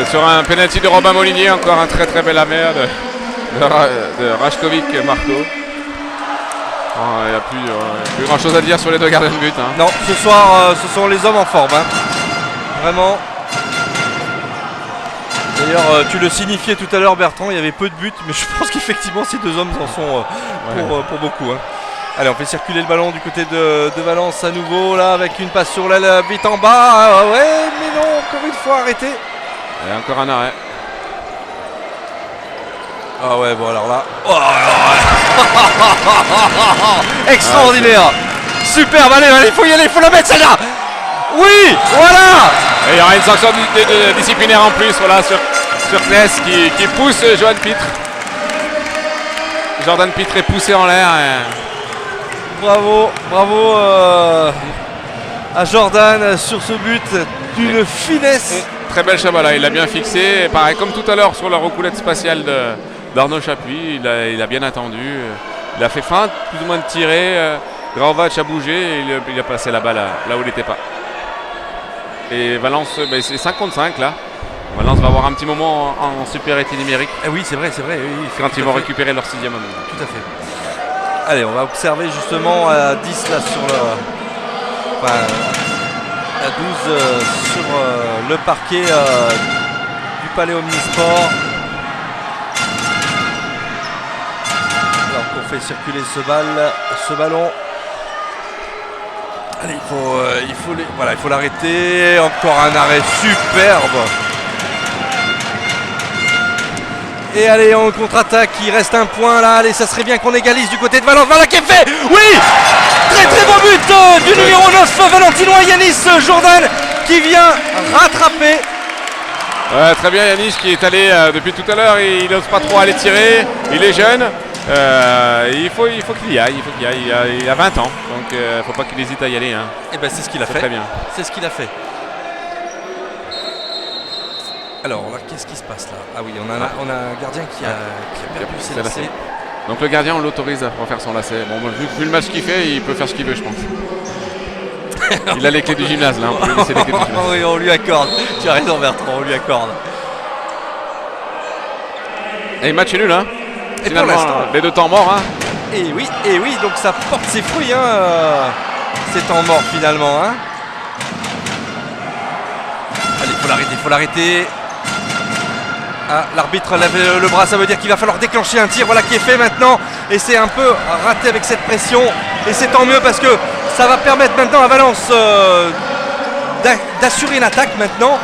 Sur un penalty de Robin Molinier, encore un très bel arrêt de Rajkovic Marco. Il n'y a plus grand chose à dire sur les deux gardiens de but. Hein. Non, ce soir, ce sont les hommes en forme. Hein. Vraiment. D'ailleurs, tu le signifiais tout à l'heure, Bertrand, il y avait peu de buts, mais je pense qu'effectivement, ces deux hommes en sont pour beaucoup. Hein. Allez, on fait circuler le ballon du côté de Valence à nouveau, là, avec une passe sur l'aile, vite en bas. Ouais, mais non, encore une fois, arrêté. Et encore un arrêt. Ah ouais, bon alors là. Oh, extraordinaire. Superbe, allez, il faut y aller, il faut la mettre celle-là. Oui, voilà. Et il y aura une sanction disciplinaire en plus, voilà, sur Kness qui pousse Jordan Pitre. Jordan Pitre est poussé en l'air. Bravo à Jordan sur ce but d'une finesse. Très belle Chabala, il l'a bien fixé. Pareil, comme tout à l'heure sur la recoulette spatiale d'Arnaud Chapuis, il a bien attendu. Il a fait feinte, plus ou moins de tirer. Gravovac a bougé et il a placé la balle là où il n'était pas. Et Valence, c'est 5 contre 5 là. Valence va avoir un petit moment en supériorité numérique. Oui, c'est vrai. Oui, quand ils vont récupérer leur 6e homme. Tout à fait. Allez, on va observer justement à 10 là sur le. Enfin, à 12 sur le parquet du Palais Omnisport. Alors qu'on fait circuler ce ballon. Allez, il faut l'arrêter. Encore un arrêt superbe. Et allez, on contre-attaque, il reste un point là. Allez, ça serait bien qu'on égalise du côté de Valence. Voilà qui est fait. Oui, très beau but du numéro 9 valentinois Yanis Jourdan qui vient rattraper. Ouais, très bien Yanis qui est allé depuis tout à l'heure. Il n'ose pas trop aller tirer. Il est jeune. Il faut qu'il y aille. Il a 20 ans, donc il ne faut pas qu'il hésite à y aller. Hein. Et ben c'est ce qu'il a fait. Très bien. C'est ce qu'il a fait. Alors là, qu'est-ce qui se passe là? Ah oui, on a un gardien qui a perdu ses lacets. Donc le gardien, on l'autorise à refaire son lacet. Bon, vu le match qu'il fait, il peut faire ce qu'il veut, je pense. Il a les clés du gymnase là, on peut lui laisser les clés du gymnase. Oui, on lui accorde. Tu as raison Bertrand, on lui accorde. Et match est nul hein. Et finalement, les deux temps morts hein. Et oui, donc ça porte ses fruits hein, ces temps morts finalement hein. Allez, faut l'arrêter. Ah, l'arbitre lève le bras, ça veut dire qu'il va falloir déclencher un tir, voilà qui est fait maintenant. Et c'est un peu raté avec cette pression. Et c'est tant mieux parce que ça va permettre maintenant à Valence d'assurer une attaque maintenant.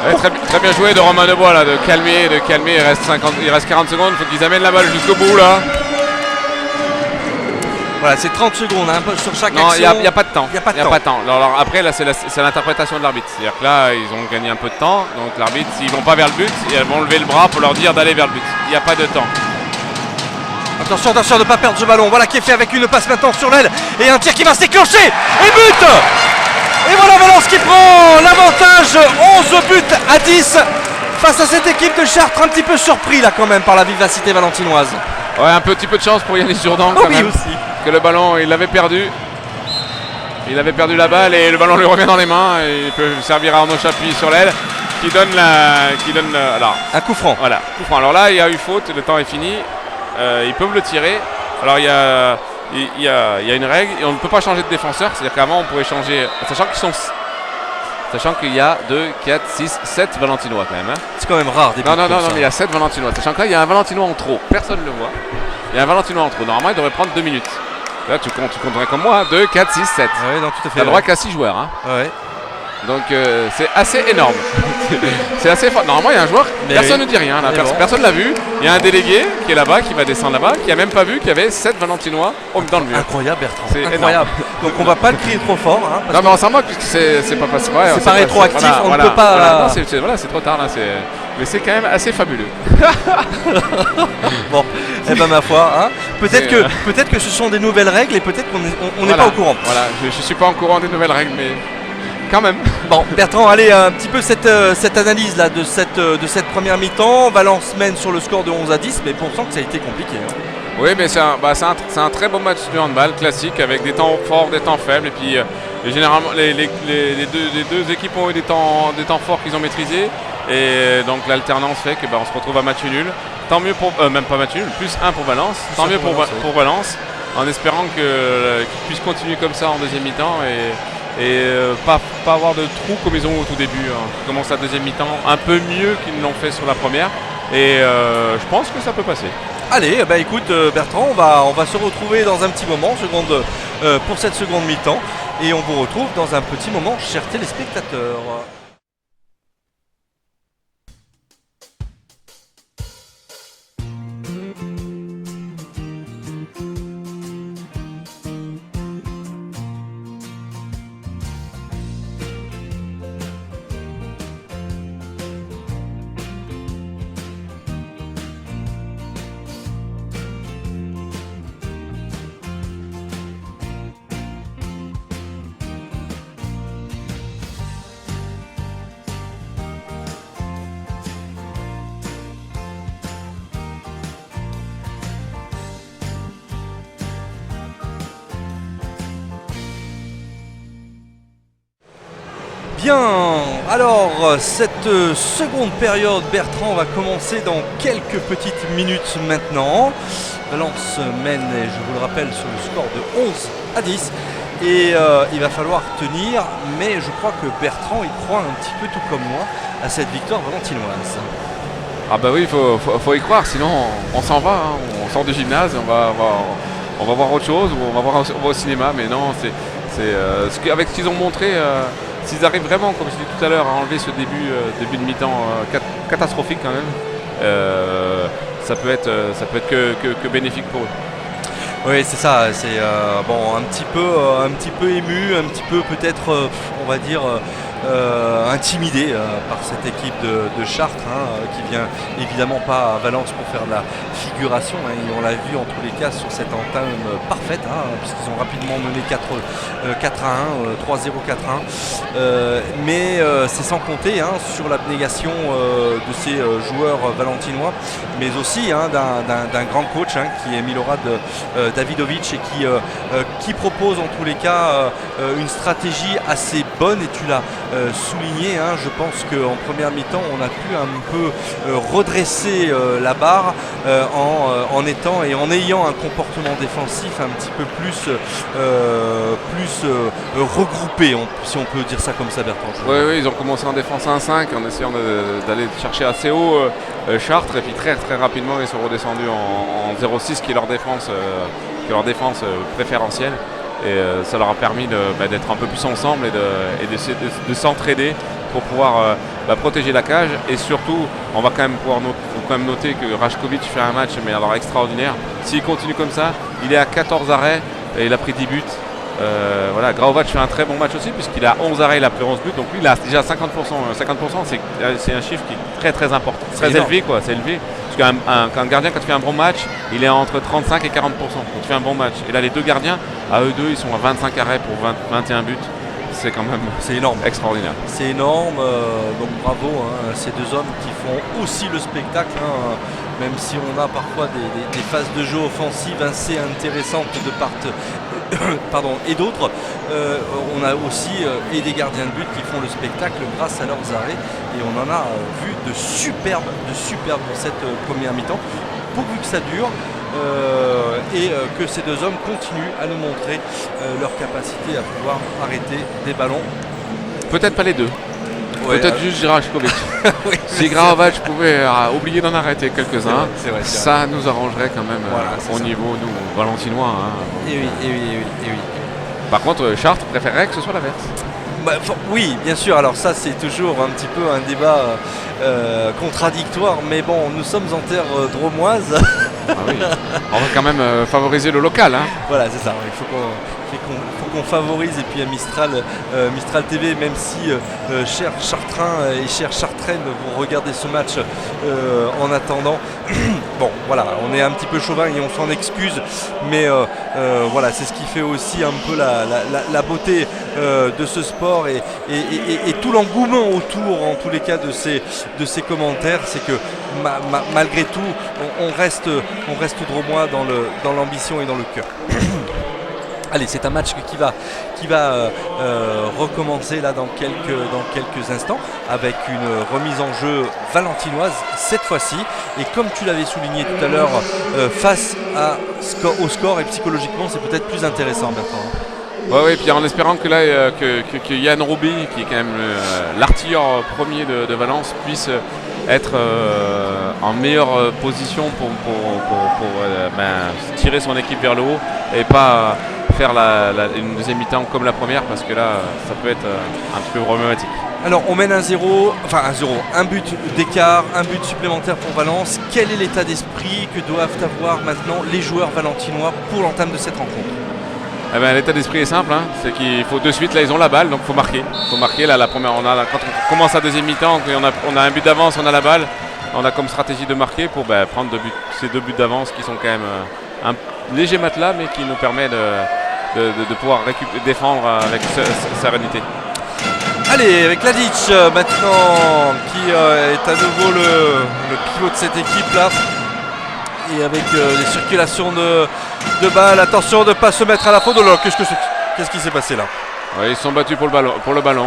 Ouais, très bien joué de Romain Debois là, de calmer. Il reste 40 secondes, il faut qu'ils amènent la balle jusqu'au bout là. Voilà, c'est 30 secondes hein, sur chaque non, action. Il n'y a pas de temps. Il n'y a pas de temps. Alors, après, là, c'est l'interprétation de l'arbitre. C'est-à-dire que là, ils ont gagné un peu de temps. Donc l'arbitre, s'ils ne vont pas vers le but, ils vont lever le bras pour leur dire d'aller vers le but. Il n'y a pas de temps. Attention de ne pas perdre ce ballon. Voilà qui est fait avec une passe maintenant sur l'aile. Et un tir qui va se déclencher. Et but. Et voilà Valence qui prend l'avantage. 11 buts à 10 face à cette équipe de Chartres. Un petit peu surpris là quand même par la vivacité valentinoise. Ouais, un petit peu de chance pour Yanis Jourdan quand même. Aussi. Que le ballon, il l'avait perdu. Il avait perdu la balle et le ballon lui revient dans les mains. Et il peut servir à Arnaud Chapuis sur l'aile qui donne alors, un coup franc. Voilà, coup franc. Alors là, il y a eu faute, le temps est fini. Ils peuvent le tirer. Alors il y a une règle et on ne peut pas changer de défenseur. C'est-à-dire qu'avant on pouvait changer, sachant qu'il y a 2, 4, 6, 7 Valentinois quand même. Hein. C'est quand même rare des Non, mais il y a 7 Valentinois. Sachant que là, il y a un Valentinois en trop. Personne ne le voit. Il y a un Valentinois en trop. Normalement, il devrait prendre 2 minutes. Là, tu compterais comme moi. 2, 4, 6, 7. Ouais, non, tout à fait. Tu as le droit qu'à 6 joueurs. Hein. Ouais. Donc, c'est assez énorme. C'est assez fort. Normalement, il y a un joueur. Personne ne dit rien. Là. Personne ne l'a vu. Il y a un délégué qui est là-bas, qui va descendre là-bas, qui n'a même pas vu qu'il y avait 7 Valentinois dans le mur. Incroyable, Bertrand. C'est incroyable. Donc, on va pas le crier trop fort. Hein, non, mais on s'en moque puisque c'est pas passé. Ouais, c'est pas rétroactif. On ne peut pas. Voilà, c'est trop tard là. Mais c'est quand même assez fabuleux. Bon, eh ben ma foi, hein. Peut-être que ce sont des nouvelles règles et peut-être qu'on n'est pas au courant. Voilà, je suis pas au courant des nouvelles règles, mais quand même. Bon, Bertrand, allez, un petit peu cette analyse là de cette première mi-temps. Valence mène sur le score de 11 à 10, mais on sent que ça a été compliqué. Hein. Oui, mais c'est un très beau match de handball classique avec des temps forts, des temps faibles. Et puis généralement, les deux équipes ont eu des temps forts qu'ils ont maîtrisés. Et donc l'alternance fait que on se retrouve à match nul. Tant mieux pour même pas match nul, plus 1 pour Valence. Tant mieux pour Valence, en espérant qu'ils puissent continuer comme ça en deuxième mi-temps et pas avoir de trous comme ils ont au tout début. Hein. Ils commencent la deuxième mi-temps un peu mieux qu'ils ne l'ont fait sur la première. Et je pense que ça peut passer. Allez, écoute Bertrand, on va se retrouver dans un petit moment pour cette seconde mi-temps. Et on vous retrouve dans un petit moment, chers téléspectateurs. Bien, alors cette seconde période, Bertrand, va commencer dans quelques petites minutes maintenant. Valence mène, je vous le rappelle, sur le score de 11 à 10. Et il va falloir tenir, mais je crois que Bertrand, il croit un petit peu tout comme moi à cette victoire valentinoise. Ah bah oui, faut y croire, sinon on s'en va, hein. On sort du gymnase, on va voir autre chose, ou on va au cinéma, mais non, avec ce qu'ils ont montré, s'ils arrivent vraiment, comme je disais tout à l'heure, à enlever ce début de mi-temps catastrophique quand même, ça peut être que bénéfique pour eux. Oui, c'est ça, c'est un petit peu ému, un petit peu peut-être, on va dire, intimidé par cette équipe de Chartres qui vient évidemment pas à Valence pour faire de la figuration. Et on l'a vu en tous les cas sur cette entame parfaite, puisqu'ils ont rapidement mené 4-1, 3-0, 4-1. Mais c'est sans compter sur l'abnégation de ces joueurs valentinois, mais aussi d'un grand coach qui est Milorad Davidovic et qui propose en tous les cas une stratégie assez bonne, et tu l'as souligné. Je pense qu'en première mi-temps on a pu un peu redresser la barre en étant et en ayant un comportement défensif un petit peu plus regroupé, si on peut dire ça comme ça, Bertrand. Oui, ils ont commencé en défense 1-5 en essayant d'aller chercher assez haut Chartres, et puis très rapidement ils sont redescendus en 0-6 qui est leur défense préférentielle. Et ça leur a permis d'être un peu plus ensemble et de s'entraider pour pouvoir protéger la cage. Et surtout, on va quand même noter que Rajkovic fait un match mais alors extraordinaire. S'il continue comme ça, il est à 14 arrêts et il a pris 10 buts. Graovac fait un très bon match aussi puisqu'il a 11 arrêts, il a pris 11 buts. Donc lui il a déjà 50%. 50% c'est un chiffre qui est très important. Très élevé quoi, c'est élevé. Parce qu'un gardien, quand il fait un bon match, il est entre 35 et 40% quand il fait un bon match. Et là les deux gardiens, à eux deux, ils sont à 25 arrêts pour 21 buts. C'est quand même énorme, extraordinaire. C'est énorme, donc bravo ces deux hommes qui font aussi le spectacle, même si on a parfois des phases de jeu offensives assez intéressantes de part et d'autre. On a aussi et des gardiens de but qui font le spectacle grâce à leurs arrêts, et on en a vu de superbes dans cette première mi-temps, pourvu que ça dure. Et que ces deux hommes continuent à nous montrer leur capacité à pouvoir arrêter des ballons. Peut-être pas les deux. Ouais, peut-être juste Rajkovic. Oui, si Graovac pouvait oublier d'en arrêter quelques-uns, c'est vrai, ça nous arrangerait quand même au niveau nous valentinois. Et oui. Par contre, Chartres préférerait que ce soit l'inverse. Oui, bien sûr. Alors ça, c'est toujours un petit peu un débat contradictoire, mais bon, nous sommes en terre dromoise. Oui. On va quand même favoriser le local. Voilà, c'est ça. Il faut qu'on favorise, et puis à Mistral TV, même si chers Chartrains et chers Chartraines vont regarder ce match en attendant. Bon, voilà, on est un petit peu chauvin et on s'en excuse, mais voilà, c'est ce qui fait aussi un peu la beauté de ce sport et tout l'engouement autour, en tous les cas, de ces commentaires. C'est que malgré tout, on reste dromois dans l'ambition et dans le cœur. Allez, c'est un match qui va recommencer là dans quelques instants, avec une remise en jeu valentinoise cette fois-ci, et comme tu l'avais souligné tout à l'heure, face au score, et psychologiquement c'est peut-être plus intéressant, Bertrand. Oui, puis en espérant que là que Yann Roubi, qui est quand même l'artilleur premier de Valence, puisse être en meilleure position pour tirer son équipe vers le haut et pas faire une deuxième mi-temps comme la première, parce que là ça peut être un petit peu problématique. Alors on mène 1-0, un but d'écart, un but supplémentaire pour Valence. Quel est l'état d'esprit que doivent avoir maintenant les joueurs valentinois pour l'entame de cette rencontre? L'état d'esprit est simple, c'est qu'il faut de suite, là ils ont la balle, donc il faut marquer. Il faut marquer, là quand on commence la deuxième mi-temps, on a un but d'avance, on a la balle, on a comme stratégie de marquer pour prendre ces deux buts d'avance qui sont quand même un léger matelas, mais qui nous permet de pouvoir défendre avec sérénité. Allez, avec Ladic maintenant, qui est à nouveau le pivot de cette équipe-là. Et avec les circulations de balles, attention de ne pas se mettre à la faute. Qu'est-ce qui s'est passé là? Ils se sont battus pour le ballon.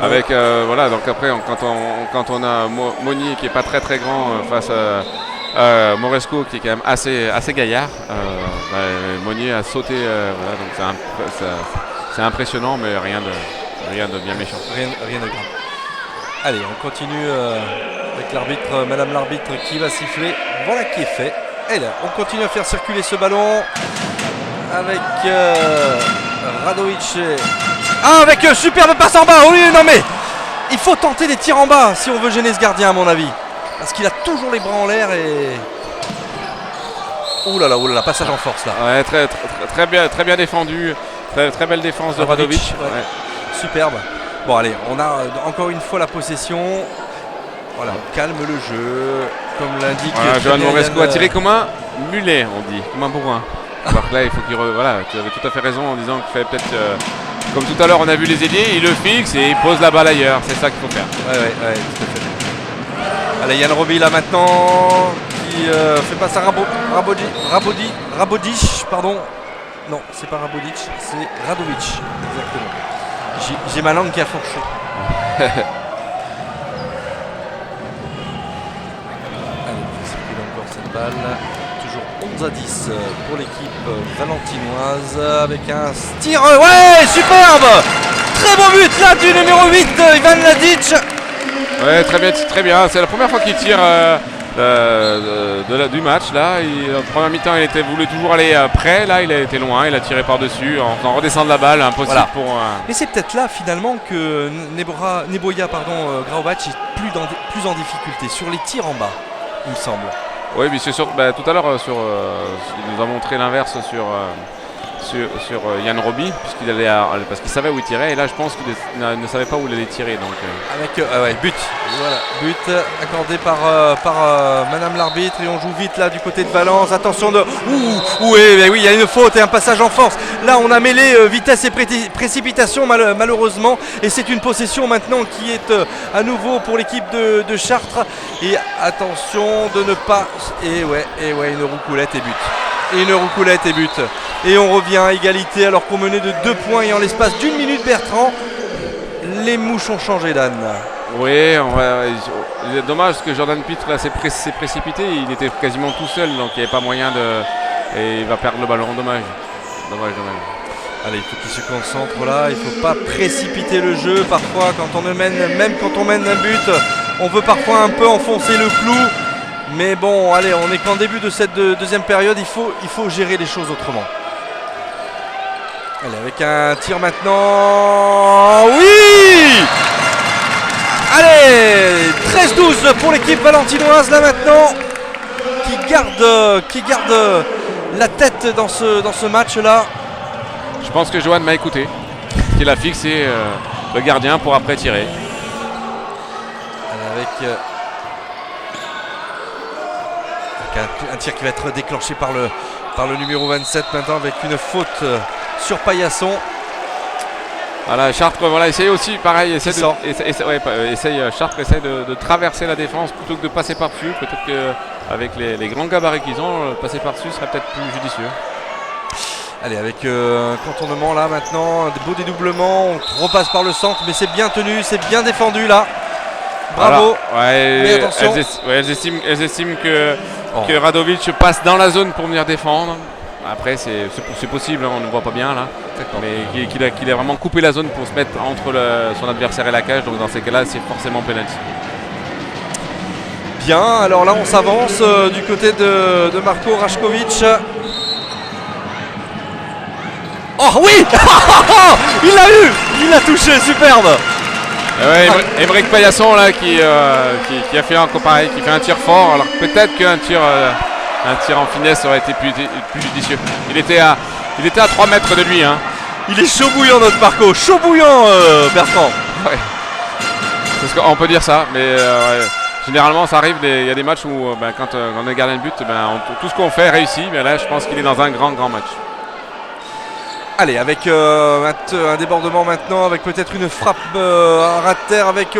Avec donc après quand on a Monnier qui est pas très grand face à Moresco qui est quand même assez gaillard, Monnier a sauté, donc c'est impressionnant, mais rien de bien méchant. Rien de grave. Allez, on continue avec l'arbitre, madame l'arbitre qui va siffler. Voilà qui est fait. Et là, on continue à faire circuler ce ballon avec Radovic. Avec superbe passe en bas. Oui, non mais il faut tenter des tirs en bas si on veut gêner ce gardien, à mon avis, parce qu'il a toujours les bras en l'air et ouh là là, passage en force là. Ouais, très bien défendu. Très belle défense de Radovic. Ouais. Superbe. Bon allez, on a encore une fois la possession. Voilà, on calme le jeu, comme l'indique. Johan Moresco a tiré comme un mulet, on dit, comme un bourrin. Alors que là, il faut qu'il voilà, tu avais tout à fait raison en disant qu'il fallait peut-être, comme tout à l'heure, on a vu les ailiers, il le fixe et il pose la balle ailleurs. C'est ça qu'il faut faire. Ouais, tout à fait. Allez, Yann Roby là maintenant, qui fait passer à Rabodic, pardon. Non, c'est pas Rabodic, c'est Radovic, exactement. J'ai ma langue qui a fourché. Cette balle, toujours 11-10 pour l'équipe valentinoise avec un tir, ouais, superbe, très beau but là du numéro 8, Ivan Ladic. Ouais, très bien, c'est la première fois qu'il tire du match là. En première mi-temps il voulait toujours aller près, là il a été loin, il a tiré par-dessus en faisant redescendre la balle, impossible voilà. Pour... Mais c'est peut-être là finalement que Neboya Graovac est plus en difficulté sur les tirs en bas, il me semble. Oui, mais c'est sûr, tout à l'heure, il nous a montré l'inverse sur Yann Roby, parce qu'il savait où il tirait, et là je pense qu'il ne savait pas où il allait tirer. Donc, Avec but. Voilà, but accordé par Madame l'arbitre, et on joue vite là du côté de Valence. Attention de. Oui, il y a une faute et un passage en force. Là on a mêlé vitesse et précipitation malheureusement, et c'est une possession maintenant qui est à nouveau pour l'équipe de Chartres. Et attention de ne pas. Et une roucoulette et but. Et on revient à égalité alors qu'on menait de 2 points et en l'espace d'1 minute, Bertrand, les mouches ont changé, Dan. Oui, c'est dommage parce que Jordan Pitre là s'est précipité, il était quasiment tout seul, donc il n'y avait pas moyen de... Et il va perdre le ballon, dommage. Allez, il faut qu'il se concentre là, il ne faut pas précipiter le jeu. Parfois, même quand on mène un but, on veut parfois un peu enfoncer le clou. Mais bon, allez, on n'est qu'en début de cette deuxième période, il faut gérer les choses autrement. Allez, avec un tir maintenant. Oui! Allez, 13-12 pour l'équipe valentinoise là maintenant, qui garde la tête dans ce match-là. Je pense que Johan m'a écouté, qu'il a fixé le gardien pour après tirer. Allez, avec un tir qui va être déclenché par le numéro 27 maintenant avec une faute sur Paillasson. Voilà, Chartres essaye aussi pareil, Chartres essaye de traverser la défense plutôt que de passer par-dessus. Peut-être qu'avec les grands gabarits qu'ils ont, passer par-dessus serait peut-être plus judicieux. Allez, avec un contournement là maintenant, des beaux dédoublements, on repasse par le centre, mais c'est bien tenu, c'est bien défendu là. Bravo. Voilà. Ouais, mais attention. Elles estiment que Radovic passe dans la zone pour venir défendre. Après c'est possible, on ne voit pas bien là. Mais qu'il a vraiment coupé la zone pour se mettre entre son adversaire et la cage. Donc dans ces cas-là, c'est forcément penalty. Bien, alors là on s'avance du côté de Marko Rašković. Oh oui. Il l'a eu. Il l'a touché, superbe. Émeric Paillasson là qui a fait encore pareil, qui fait un tir fort. Alors peut-être qu'un tir en finesse aurait été plus judicieux. Il était à 3 mètres de lui. Hein. Il est chaud bouillant notre Marco, chaud bouillant Bertrand. Ouais. On peut dire ça, mais généralement ça arrive, il y a des matchs où quand on est gardien de but, tout ce qu'on fait réussit. Mais là je pense qu'il est dans un grand match. Allez, avec un débordement maintenant, avec peut-être une frappe à ras de terre avec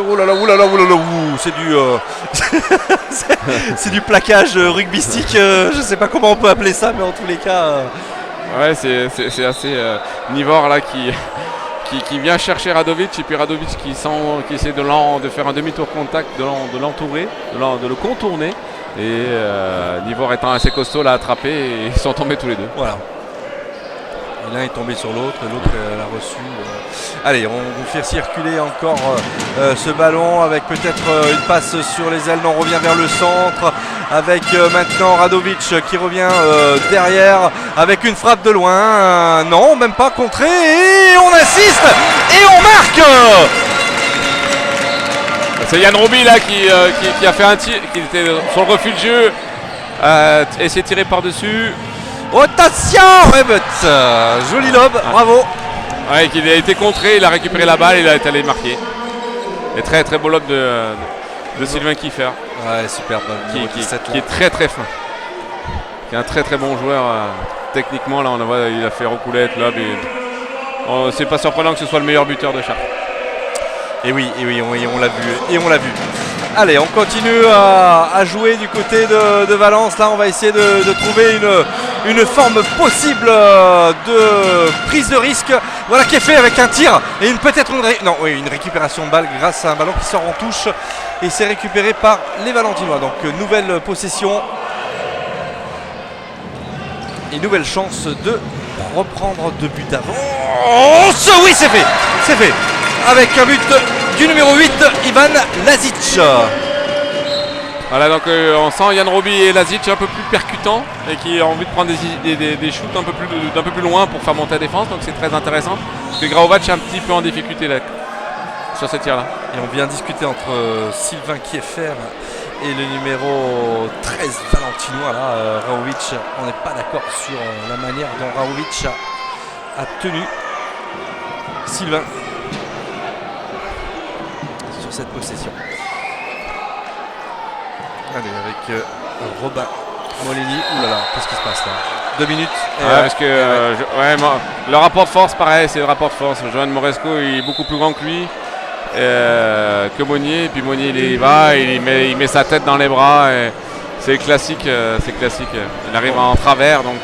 c'est du plaquage rugbystique, je ne sais pas comment on peut appeler ça, mais en tous les cas. Ouais, c'est assez Nivor là qui vient chercher Radovic, et puis Radovic qui essaie de faire un demi-tour contact, de l'entourer, de le contourner, et Nivor étant assez costaud l'a attrapé et ils sont tombés tous les deux. Voilà. L'un est tombé sur l'autre, l'autre l'a reçu. Allez, on vous fait circuler encore ce ballon avec peut-être une passe sur les ailes. On revient vers le centre avec maintenant Radovic qui revient derrière avec une frappe de loin. Non, même pas contré, et on assiste et on marque. C'est Yann Roby là qui a fait un tir, qui était sur le refus de jeu, essayé de tirer par-dessus. Attention, joli lob, bravo. Ouais, qu'il a été contré, il a récupéré la balle, il est allé marquer. Et très très beau lob de Sylvain Kiefer. Ouais, superbe. Qui est très très fin. Qui est un très très bon joueur. Techniquement, là on voit, il a fait recoulette, lob. C'est pas surprenant que ce soit le meilleur buteur de Chartres. Et oui, on l'a vu. Et on l'a vu. Allez, on continue à jouer du côté de Valence. Là, on va essayer de trouver une forme possible de prise de risque. Voilà qui est fait avec un tir et une récupération de balle grâce à un ballon qui sort en touche. Et c'est récupéré par les Valentinois. Donc, nouvelle possession. Et nouvelle chance de reprendre 2 buts d'avance. Oui, c'est fait. C'est fait. Avec un but du numéro 8, Ivan Lazic. Voilà, donc on sent Yann Roby et Lazic un peu plus percutants et qui ont envie de prendre des shoots d'un peu plus loin pour faire monter la défense. Donc c'est très intéressant. Parce que Graovac est un petit peu en difficulté là, sur ce tir-là. Et on vient discuter entre Sylvain Kiefer et le numéro 13 valentinois. Là, Raovic, on n'est pas d'accord sur la manière dont Raovic a tenu Sylvain sur cette possession. Allez, avec Robin Molini. Ouh là là, qu'est-ce qui se passe là? 2 minutes. Parce que le rapport de force, pareil, c'est le rapport de force. Johan Moresco, il est beaucoup plus grand que lui, que Monnier. Et puis Monnier, il va, il met sa tête dans les bras. Et c'est classique, Il arrive en travers, donc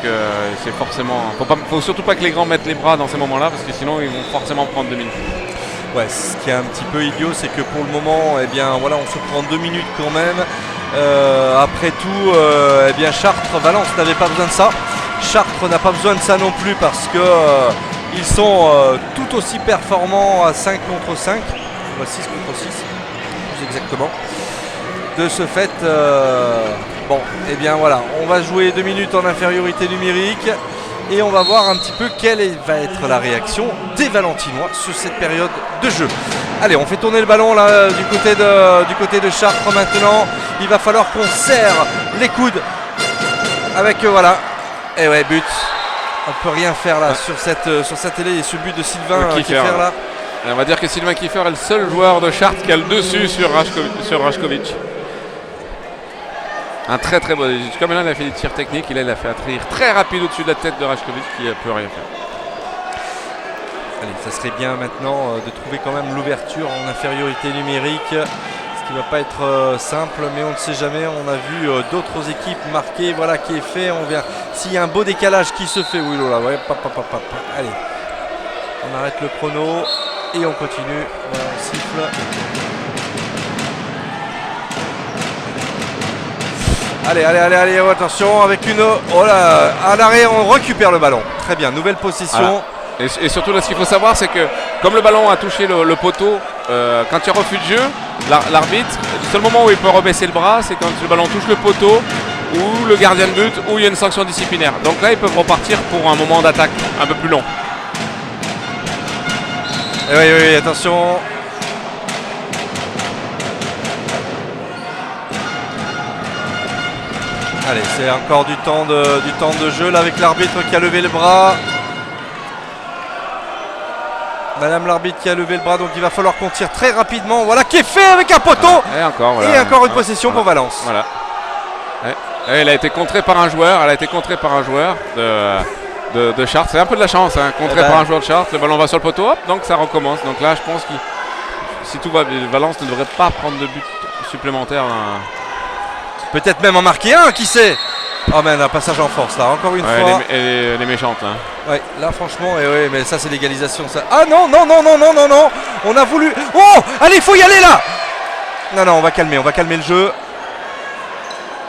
c'est forcément. Faut surtout pas que les grands mettent les bras dans ces moments-là, parce que sinon ils vont forcément prendre 2 minutes. Ouais, ce qui est un petit peu idiot, c'est que pour le moment, eh bien, voilà, on se prend 2 minutes quand même. Après tout, eh bien, Chartres-Valence n'avait pas besoin de ça. Chartres n'a pas besoin de ça non plus parce que ils sont tout aussi performants à 5 contre 5, 6 contre 6, plus exactement. De ce fait, bon, eh bien voilà, on va jouer 2 minutes en infériorité numérique. Et on va voir un petit peu quelle va être la réaction des Valentinois sur cette période de jeu. Allez, on fait tourner le ballon là du côté de Chartres maintenant. Il va falloir qu'on serre les coudes avec voilà. Et ouais, but. On ne peut rien faire là sur cette télé et ce but de Sylvain Kiefer là. Et on va dire que Sylvain Kiefer est le seul joueur de Chartres qui a le dessus sur Rajkovic. Un très très beau. Jusqu'à maintenant, il a fait des tirs techniques. Il a fait un tir très rapide au-dessus de la tête de Rajkovic qui ne peut rien faire. Allez, ça serait bien maintenant de trouver quand même l'ouverture en infériorité numérique. Ce qui ne va pas être simple, mais on ne sait jamais. On a vu d'autres équipes marquer. Voilà qui est fait. On verra s'il y a un beau décalage qui se fait. Oui, là, ouais, allez, on arrête le chrono et on continue. Voilà, on siffle. Allez, attention, avec une... Oh là, à l'arrêt, on récupère le ballon. Très bien, nouvelle possession. Voilà. Et surtout, là, ce qu'il faut savoir, c'est que comme le ballon a touché le poteau, quand il y a refus de jeu, l'arbitre, le seul moment où il peut rebaisser le bras, c'est quand le ballon touche le poteau, ou le gardien de but, ou il y a une sanction disciplinaire. Donc là, ils peuvent repartir pour un moment d'attaque un peu plus long. Et oui, attention. Allez, c'est encore du temps de jeu là avec l'arbitre qui a levé le bras. Madame l'arbitre qui a levé le bras, donc il va falloir qu'on tire très rapidement. Voilà qui est fait avec un poteau. Et encore une possession pour Valence. Voilà. Elle a été contrée par un joueur. De Chartres. C'est un peu de la chance, hein, contré par un joueur de Chartres. Le ballon va sur le poteau, hop, donc ça recommence. Donc là, je pense que si tout va bien, Valence ne devrait pas prendre de but supplémentaire. Peut-être même en marquer un, qui sait. Oh man, un passage en force là, encore une fois. Elle est méchante là. Ouais, là franchement, mais ça c'est l'égalisation ça. Ah non. On a voulu. Oh, allez, il faut y aller là. Non, on va calmer le jeu.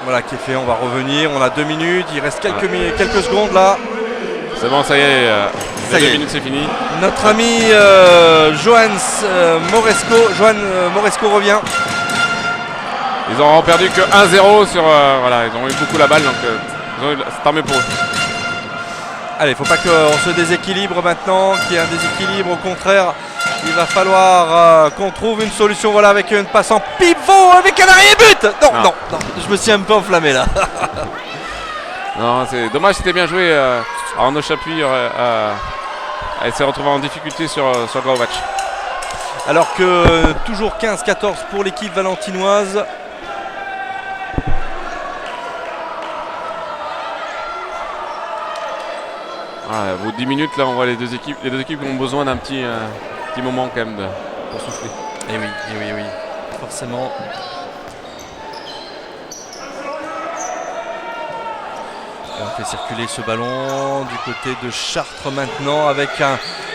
Voilà qui est fait, on va revenir. On a 2 minutes, il reste quelques secondes là. C'est bon, ça y est. 2 minutes, c'est fini. Notre ami Johan Moresco revient. Ils n'auront perdu que 1-0 sur. Voilà, ils ont eu beaucoup la balle, donc c'est tant mieux pour eux. Allez, il ne faut pas qu'on se déséquilibre maintenant, qu'il y ait un déséquilibre. Au contraire, il va falloir qu'on trouve une solution. Voilà, avec une passe en pivot, avec un arrêt-but. Non, je me suis un peu enflammé là. Non, c'est dommage, c'était bien joué. Arnaud Chapuis elle s'est retrouvée en difficulté sur Graovac. Alors que toujours 15-14 pour l'équipe valentinoise. Voilà, au bout de 10 minutes, là, on voit les deux équipes qui ont besoin d'un petit moment quand même pour souffler. Et oui, forcément. Et on fait circuler ce ballon du côté de Chartres maintenant avec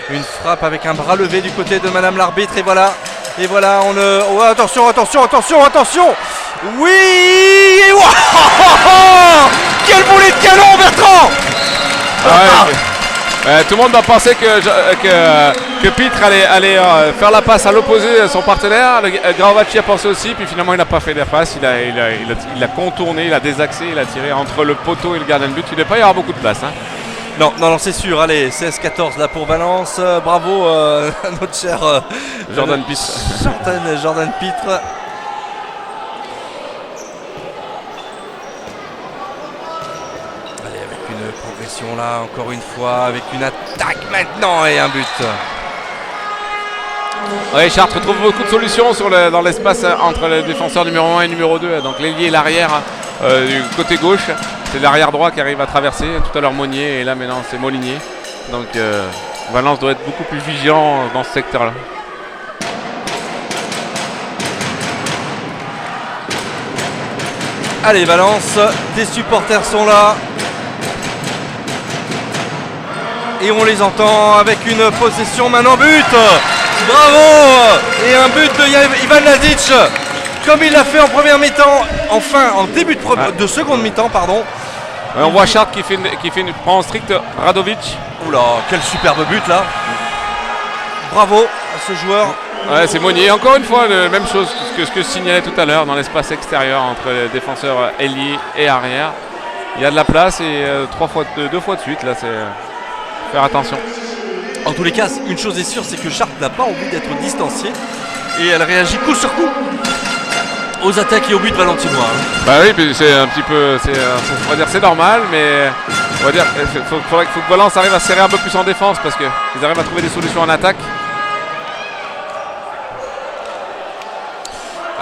une frappe avec un bras levé du côté de Madame l'arbitre. Et voilà, on oh, attention. Oui. Quel boulet de canon, Bertrand. Tout le monde va penser que Pitre allait faire la passe à l'opposé de son partenaire. Graovac y a pensé aussi, puis finalement il n'a pas fait la passe. Il a contourné, il a désaxé, il a tiré entre le poteau et le gardien de but. Il ne devait pas y avoir beaucoup de place. Hein. Non, c'est sûr. Allez, 16-14 là pour Valence. Bravo à notre cher Jordan Pitre. Jordan Pitre. Progression là encore une fois avec une attaque maintenant et un but. Oui, Chartres trouve beaucoup de solutions dans l'espace entre les défenseurs numéro 1 et numéro 2. Donc l'ailier et l'arrière du côté gauche. C'est l'arrière droit qui arrive à traverser. Tout à l'heure Monnier et là maintenant c'est Molinier. Donc Valence doit être beaucoup plus vigilant dans ce secteur là. Allez Valence, tes supporters sont là. Et on les entend avec une possession maintenant but. Bravo. Et un but de Ivan Lazic comme il l'a fait en première mi-temps. Enfin en début de seconde mi-temps pardon. On voit Chartres qui prend en strict Radovic. Oula, quel superbe but là. Bravo à ce joueur. Ouais, c'est Monnier. Encore une fois, la même chose que ce que je signalais tout à l'heure dans l'espace extérieur entre les défenseurs ailier et arrière. Il y a de la place et deux fois de suite là c'est... Faire attention. En tous les cas, une chose est sûre, c'est que Chartres n'a pas envie d'être distanciée et elle réagit coup sur coup aux attaques et aux buts valentinois. Bah oui, c'est un petit peu, on va dire c'est normal, mais on va dire faudrait que Valence arrive à serrer un peu plus en défense parce qu'ils arrivent à trouver des solutions en attaque.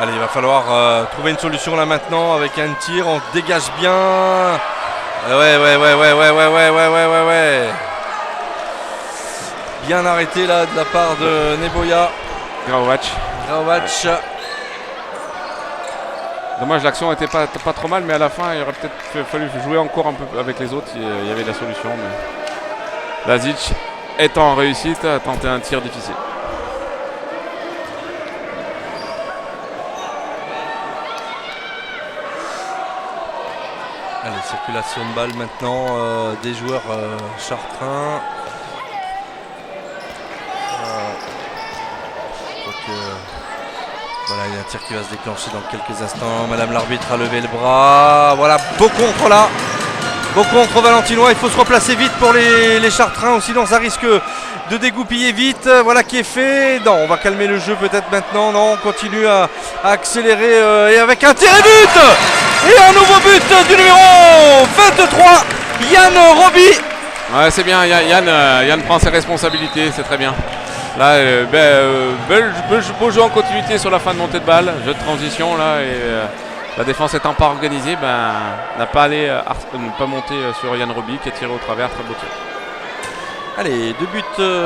Allez, il va falloir trouver une solution là maintenant avec un tir, on dégage bien. Ouais. Bien arrêté là de la part de Neboya. Graovac. Dommage, l'action était pas trop mal, mais à la fin il aurait peut-être fallu jouer encore un peu avec les autres. Il y avait de la solution, mais Lazic étant en réussite a tenté un tir difficile. Allez, circulation de balle maintenant des joueurs chartrains. Voilà, il y a un tir qui va se déclencher dans quelques instants. Madame l'arbitre a levé le bras. Voilà, beau contre là. Beau contre valentinois. Il faut se replacer vite pour les chartrains, ou sinon ça risque de dégoupiller vite. Voilà qui est fait. Non, on va calmer le jeu peut-être maintenant. Non, on continue à accélérer et avec un tir et but. Et un nouveau but du numéro 23, Yann Roby. Ouais, c'est bien. Yann prend ses responsabilités, c'est très bien. Là, beau jeu en continuité sur la fin de montée de balle, jeu de transition là, et la défense étant pas organisée, n'a pas monté sur Yann Roby qui a tiré au travers, très beau tir. Allez, 2 buts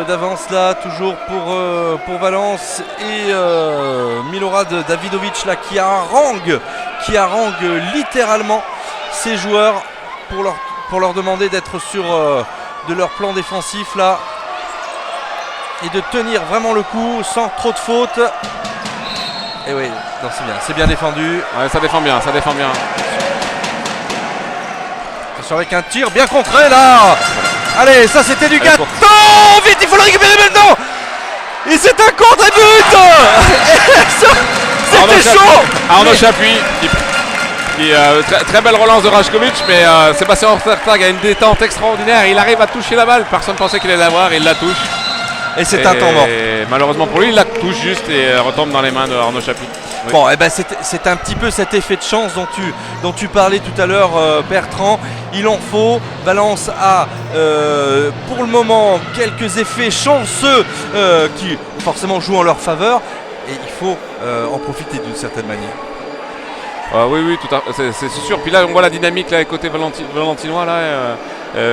d'avance là, toujours pour Valence et Milorad Davidovic là qui harangue littéralement ses joueurs pour leur demander d'être sur de leur plan défensif là. Et de tenir vraiment le coup sans trop de fautes. Et oui, non, c'est bien défendu. Ouais, ça défend bien. Attention avec un tir bien contré là. Allez, ça c'était du gâteau. Vite, il faut le récupérer maintenant. Et c'est un contre-but. C'était chaud. Arnaud Chapuis très belle relance de Rajkovic, mais Sébastien Ostertag a une détente extraordinaire. Il arrive à toucher la balle. Personne ne pensait qu'il allait l'avoir, il la touche. Et c'est un temps mort. Malheureusement pour lui, il la touche juste et retombe dans les mains de Arnaud Chapuis. Oui. Bon, eh ben c'est un petit peu cet effet de chance dont tu parlais tout à l'heure, Bertrand. Il en faut. Valence a pour le moment quelques effets chanceux qui forcément jouent en leur faveur. Et il faut en profiter d'une certaine manière. Oui, c'est sûr. Puis là, on voit la dynamique là, côté valentinois.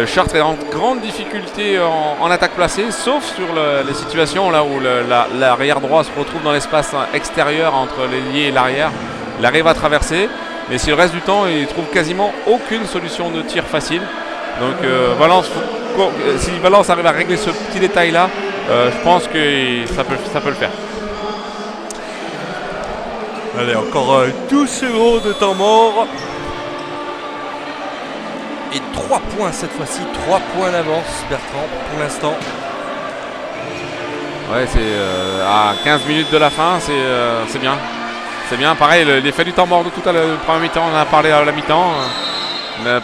Chartres est en grande difficulté en attaque placée, sauf sur les situations là où l'arrière droit se retrouve dans l'espace extérieur entre l'ailier et l'arrière. Il arrive à traverser, mais si le reste du temps, il trouve quasiment aucune solution de tir facile. Donc si Valence arrive à régler ce petit détail-là, je pense que ça peut le faire. Allez, encore 12 secondes de temps mort. Et 3 points cette fois-ci, 3 points d'avance, Bertrand, pour l'instant. Ouais, c'est à 15 minutes de la fin, c'est bien. C'est bien, pareil, l'effet du temps mort de tout à l'heure, le premier mi-temps, on en a parlé à la mi-temps.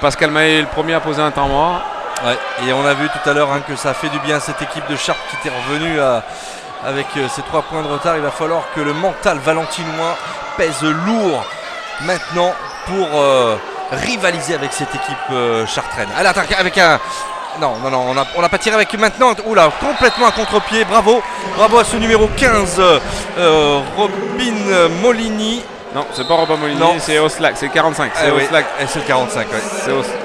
Pascal Mahé est le premier à poser un temps mort. Ouais, et on a vu tout à l'heure que ça a fait du bien à cette équipe de Chartres qui était revenue avec ces 3 points de retard. Il va falloir que le mental valentinois pèse lourd maintenant pour rivaliser avec cette équipe chartraine. À l'attaque avec un... Non, on n'a pas tiré avec maintenant. Oula, complètement à contre-pied. Bravo à ce numéro 15, Robin Molini. Non, c'est pas Robin Molini, c'est Oslak, c'est 45. C'est Oslak. C'est le 45, ouais.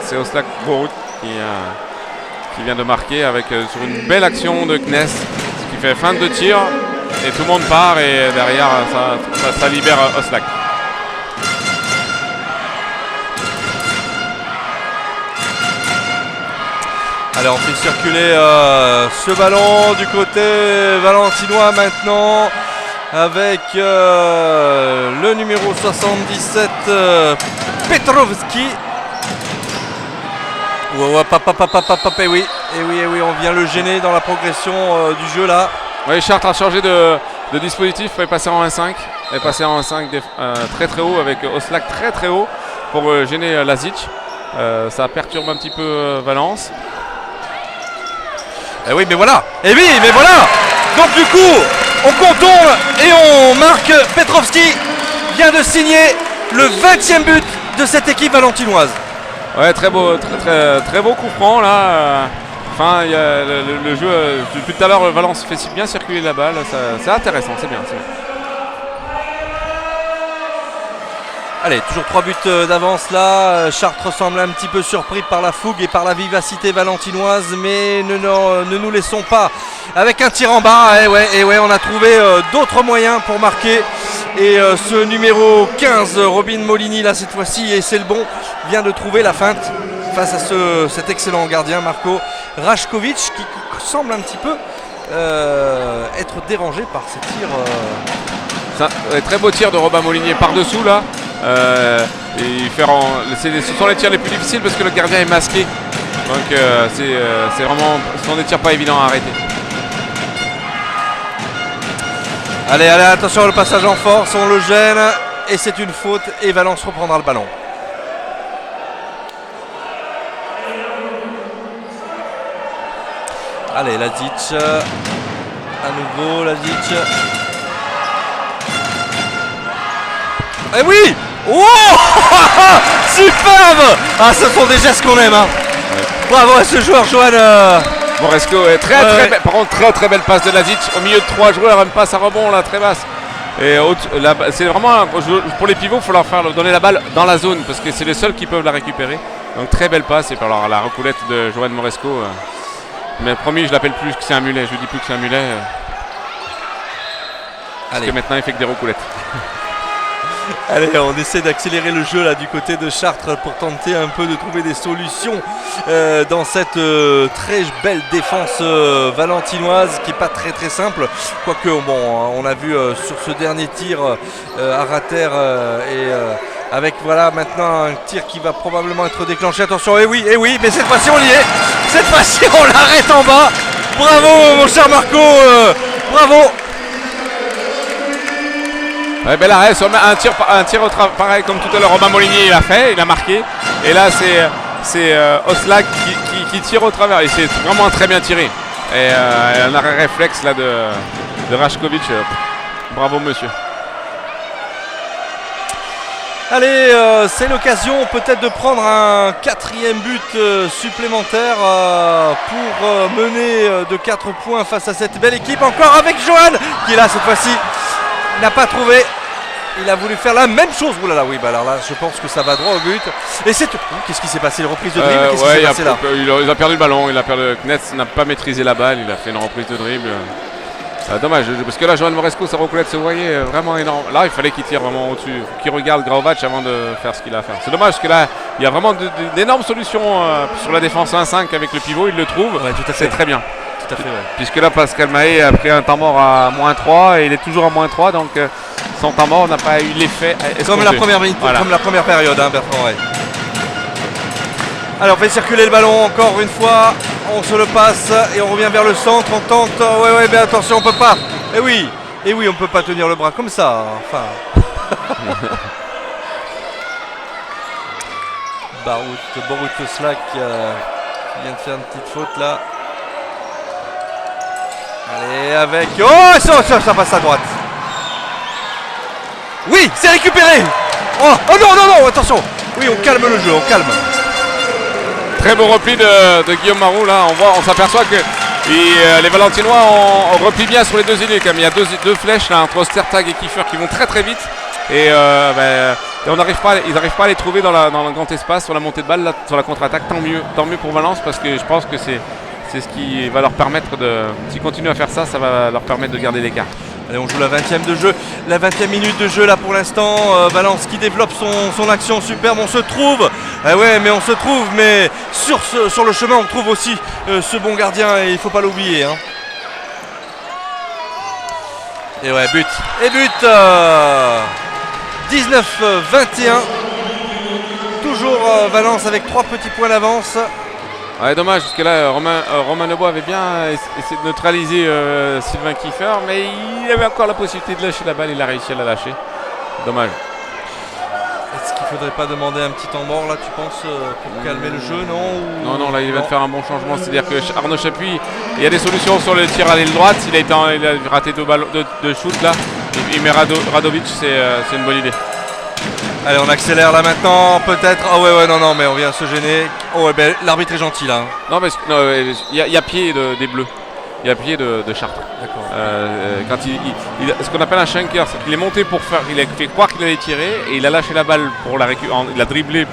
C'est Oslak Borut qui vient de marquer avec sur une belle action de Kness, ce qui fait fin de tir et tout le monde part et derrière ça libère Oslak. Allez, on fait circuler ce ballon du côté valentinois maintenant avec le numéro 77 Petrovski. Et oui, on vient le gêner dans la progression du jeu là. Oui, Chartres a changé de dispositif, il est passé en 1-5. Il est passé en 1-5 très très haut avec Oslak très très haut pour gêner Lazic. Ça perturbe un petit peu Valence. Et oui, mais voilà. Donc du coup, on contourne et on marque. Petrovski vient de signer le 20e but de cette équipe valentinoise. Ouais, très beau coup franc là. Enfin, il y a le jeu depuis tout à l'heure, Valence fait bien circuler la balle. C'est intéressant, c'est bien. Allez, toujours 3 buts d'avance là. Chartres semble un petit peu surpris par la fougue et par la vivacité valentinoise, mais ne nous laissons pas avec un tir en bas. Et ouais, on a trouvé d'autres moyens pour marquer. Et ce numéro 15, Robin Molini, là cette fois-ci, et c'est le bon, vient de trouver la feinte face à cet excellent gardien, Marko Rajkovic, qui semble un petit peu être dérangé par ces tirs. Très beau tir de Robin Molinier par-dessous là. Ce sont les tirs les plus difficiles parce que le gardien est masqué. Donc ce sont des tirs pas évidents à arrêter. Allez, attention, le passage en force, on le gêne et c'est une faute et Valence reprendra le ballon. Allez, Lazic, à nouveau Lazic. Eh oui! Oh superbe! Ah, ce sont des gestes qu'on aime, hein. Ouais. Bravo à ce joueur, Johan. Moresco est par contre très belle passe de Lazic au milieu de 3 joueurs, une passe à rebond là très basse. Et c'est vraiment pour les pivots, il faut leur donner la balle dans la zone parce que c'est les seuls qui peuvent la récupérer. Donc très belle passe et par la recoulette de Johan Moresco. Mais promis, je l'appelle plus que c'est un mulet, je dis plus que c'est un mulet. Parce que maintenant il fait que des recoulettes. Allez, on essaie d'accélérer le jeu là du côté de Chartres pour tenter un peu de trouver des solutions dans cette très belle défense valentinoise qui n'est pas très simple. Quoique, bon, on a vu sur ce dernier tir à rater avec voilà maintenant un tir qui va probablement être déclenché. Attention, et oui, mais cette fois-ci on y est. Cette fois-ci on l'arrête en bas. Bravo mon cher Marco, bravo. Ouais, bel arrêt, un tir pareil comme tout à l'heure, Robin Molinier il a marqué. Et là c'est Oslak qui tire au travers et c'est vraiment très bien tiré. Et un arrêt réflexe là de Rajkovic. Bravo monsieur. Allez, c'est l'occasion peut-être de prendre un 4e but supplémentaire pour mener de 4 points face à cette belle équipe. Encore avec Johan qui est là cette fois-ci. Il n'a pas trouvé. Il a voulu faire la même chose. Ouh là là, oui, bah alors là, je pense que ça va droit au but. Et c'est tout. Qu'est-ce qui s'est passé? Une reprise de dribble? Qu'est-ce qui s'est passé là? Il a perdu le ballon. Knetz n'a pas maîtrisé la balle. Il a fait une reprise de dribble. Dommage, parce que là, Johan Moresco, sa roulette se voyait vraiment énorme. Là, il fallait qu'il tire vraiment au-dessus, qu'il regarde Graovac avant de faire ce qu'il a à faire. C'est dommage parce que là, il y a vraiment d'énormes solutions sur la défense 1-5 avec le pivot. Il le trouve. Ouais, tout à fait. C'est très bien. Tout à fait, ouais. Puisque là, Pascal Mahé a pris un temps mort à -3 et il est toujours à -3. Donc, son temps mort n'a pas eu l'effet. Comme la première période, hein, Bertrand. Ouais. Alors, on fait circuler le ballon encore une fois. On se le passe et on revient vers le centre. On tente. Ouais, mais attention, on peut pas. Et oui, on peut pas tenir le bras comme ça. Enfin. Borut Slack qui vient de faire une petite faute là. Allez, avec. Oh, ça passe à droite. Oui, c'est récupéré. Oh non, attention. Oui, on calme le jeu, on calme. Très beau repli de Guillaume Marou. Là, on s'aperçoit que les Valentinois ont repli bien sur les deux ailiers. Il y a deux flèches là, entre Ostertag et Kiefer qui vont très très vite. Et ils n'arrivent pas à les trouver dans le grand espace sur la montée de balle, là, sur la contre-attaque. Tant mieux pour Valence parce que je pense que c'est ce qui va leur permettre s'ils continuent à faire ça, ça va leur permettre de garder l'écart. Allez, on joue la 20e de jeu, la 20e minute de jeu là pour l'instant. Valence qui développe son action superbe. On se trouve, mais sur le chemin on trouve aussi ce bon gardien et il faut pas l'oublier. Hein. Et ouais, but 19-21. Toujours Valence avec 3 petits points d'avance. Ouais, dommage parce que là Romain Nebois avait bien essayé de neutraliser Sylvain Kiefer, mais il avait encore la possibilité de lâcher la balle, il a réussi à la lâcher. Dommage. Est-ce qu'il faudrait pas demander un petit temps mort là, tu penses, pour calmer le jeu, non? Non, là il va de faire un bon changement, c'est-à-dire que Arnaud Chapuis, il y a des solutions sur le tir à l'aile droite, il a raté deux shoots là, il met Radovic, c'est une bonne idée. Allez, on accélère là maintenant, peut-être. Ah ouais, non, mais on vient se gêner. Oh ouais, ben, l'arbitre est gentil là. Non, mais il y a pied des Bleus. Il y a pied de Chartres. D'accord. Quand ce qu'on appelle un shanker, c'est qu'il est monté pour faire. Il a fait croire qu'il allait tirer et il a lâché la balle pour la récupérer. Il a dribblé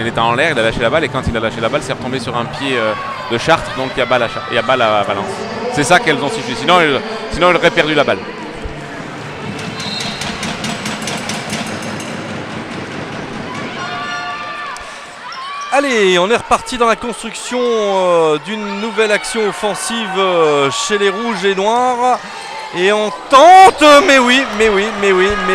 il était en l'air, il a lâché la balle et quand il a lâché la balle, c'est retombé sur un pied de Chartres, donc il y a balle à Valence. C'est ça qu'elles ont sifflé. Sinon, il aurait perdu la balle. Allez, on est reparti dans la construction d'une nouvelle action offensive chez les Rouges et Noirs. Et on tente, mais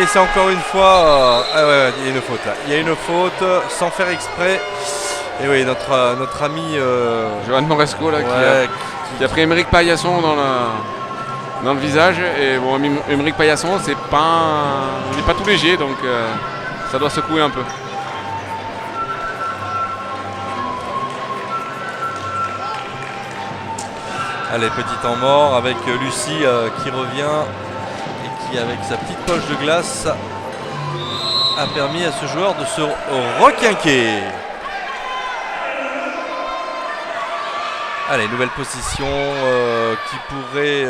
c'est encore une fois... il y a une faute là. Il y a une faute sans faire exprès. Et oui, notre ami... Johan Moresco là, qui a pris Émeric Paillasson dans le visage. Et bon, Émeric Paillasson, il n'est pas tout léger, donc ça doit secouer un peu. Allez, petit temps mort avec Lucie qui revient et qui, avec sa petite poche de glace, a permis à ce joueur de se requinquer. Allez, nouvelle position qui pourrait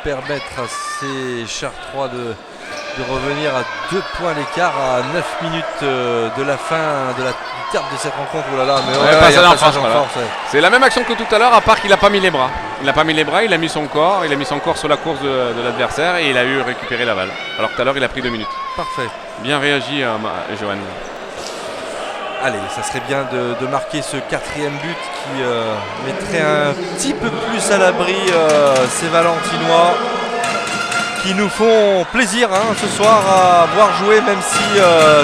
permettre à ces Chartrois de revenir à 2 points d'écart à 9 minutes de la fin du terme de cette rencontre. Oh là là, mais passage en force. C'est la même action que tout à l'heure, à part qu'il n'a pas mis les bras. Il n'a pas mis les bras, il a mis son corps sur la course de l'adversaire et il a eu récupéré la balle. Alors que tout à l'heure, il a pris 2 minutes. Parfait. Bien réagi, Johan. Allez, ça serait bien de marquer ce 4e but qui mettrait un petit peu plus à l'abri ces Valentinois qui nous font plaisir ce soir à voir jouer, même si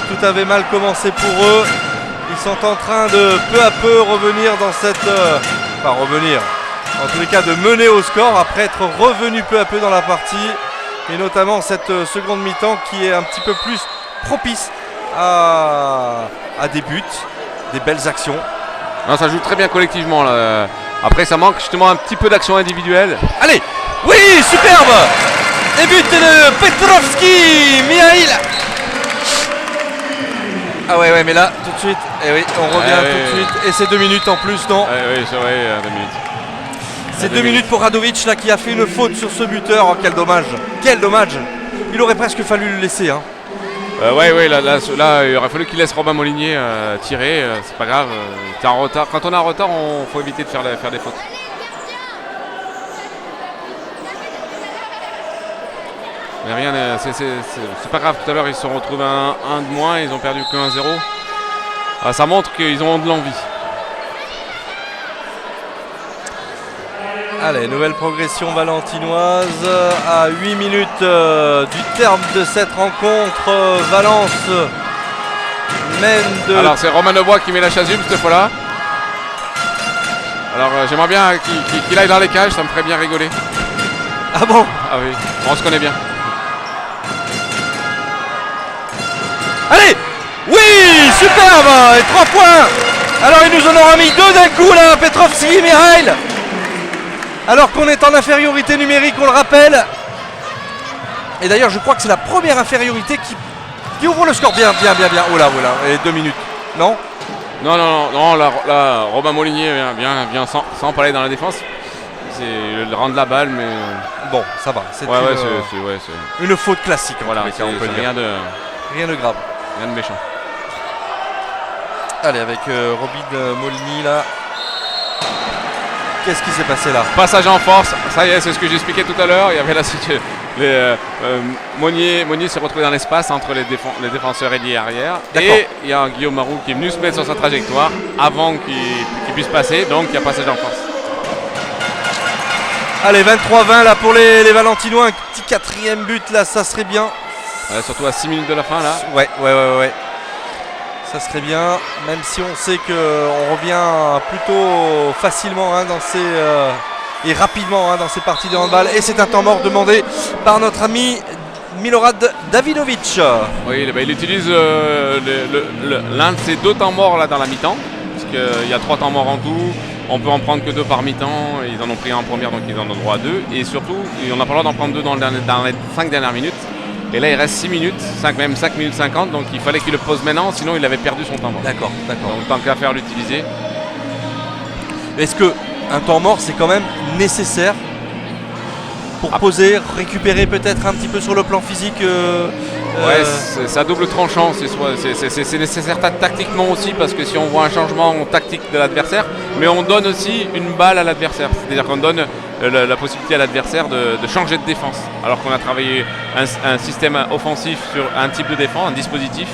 tout avait mal commencé pour eux. Ils sont en train de peu à peu revenir dans en tous les cas de mener au score après être revenus peu à peu dans la partie, et notamment cette seconde mi-temps qui est un petit peu plus propice à des buts, des belles actions. Non, ça joue très bien collectivement là. Après ça manque justement un petit peu d'action individuelle. Allez, oui, superbe. Et but de Petrovski, Mihail. Ah ouais, mais là, tout de suite, oui, on revient tout de suite. Et c'est 2 minutes en plus, non? Oui, c'est vrai, 2 minutes. C'est 2 minutes pour Radovic là qui a fait une faute sur ce buteur. Oh, quel dommage. Quel dommage. Il aurait presque fallu le laisser. Hein. Là, il aurait fallu qu'il laisse Robin Molinier tirer. C'est pas grave. T'es en retard. Quand on est en retard, il faut éviter de faire des fautes. Mais rien, c'est pas grave. Tout à l'heure, ils se sont retrouvés un de moins. Ils ont perdu que 1-0. Ah, ça montre qu'ils ont de l'envie. Allez, nouvelle progression valentinoise à 8 minutes du terme de cette rencontre. Valence mène de... Alors c'est Romain Lebois qui met la chasuble cette fois-là. Alors j'aimerais bien qu'il aille dans les cages, ça me ferait bien rigoler. Ah bon? Ah oui, on se connaît bien. Allez! Oui! Superbe! Et 3 points! Alors il nous en aura mis 2 d'un coup là, Petrovski et Mihail! Alors qu'on est en infériorité numérique, on le rappelle. Et d'ailleurs, je crois que c'est la première infériorité qui ouvre le score. Bien. Oh là. Et 2 minutes. Non, là, Robin Molinier vient sans parler dans la défense. C'est le rang de la balle, mais... Bon, ça va. C'est une faute classique. Voilà, c'est rien de grave. Rien de méchant. Allez, avec Robin Molinier là. Qu'est-ce qui s'est passé là? Passage en force, ça y est, c'est ce que j'expliquais tout à l'heure. Il y avait la suite. Monnier s'est retrouvé dans l'espace entre les défenseurs ailiers arrière. Et il y a Guillaume Marou qui est venu se mettre sur sa trajectoire avant qu'il puisse passer. Donc il y a passage en force. Allez, 23-20 là pour les Valentinois. Un petit 4e but là, ça serait bien. Surtout à 6 minutes de la fin là. Ouais. Ça serait bien, même si on sait qu'on revient plutôt facilement et rapidement dans ces parties de handball. Et c'est un temps mort demandé par notre ami Milorad Davidovic. Oui, il utilise l'un de ces 2 temps morts là dans la mi-temps. Parce qu'il y a 3 temps morts en tout. On peut en prendre que 2 par mi-temps. Ils en ont pris un en première, donc ils en ont droit à 2. Et surtout, on a pas le droit d'en prendre 2 dans les 5 dernières minutes. Et là il reste 6 minutes, 5 minutes 50, donc il fallait qu'il le pose maintenant, sinon il avait perdu son temps mort. D'accord. Donc tant qu'à faire l'utiliser. Est-ce qu'un temps mort c'est quand même nécessaire pour poser, récupérer peut-être un petit peu sur le plan physique Ouais, c'est à double tranchant, c'est nécessaire tactiquement aussi, parce que si on voit un changement tactique de l'adversaire, mais on donne aussi une balle à l'adversaire, c'est-à-dire qu'on donne la possibilité à l'adversaire de changer de défense, alors qu'on a travaillé un système offensif sur un type de défense, un dispositif,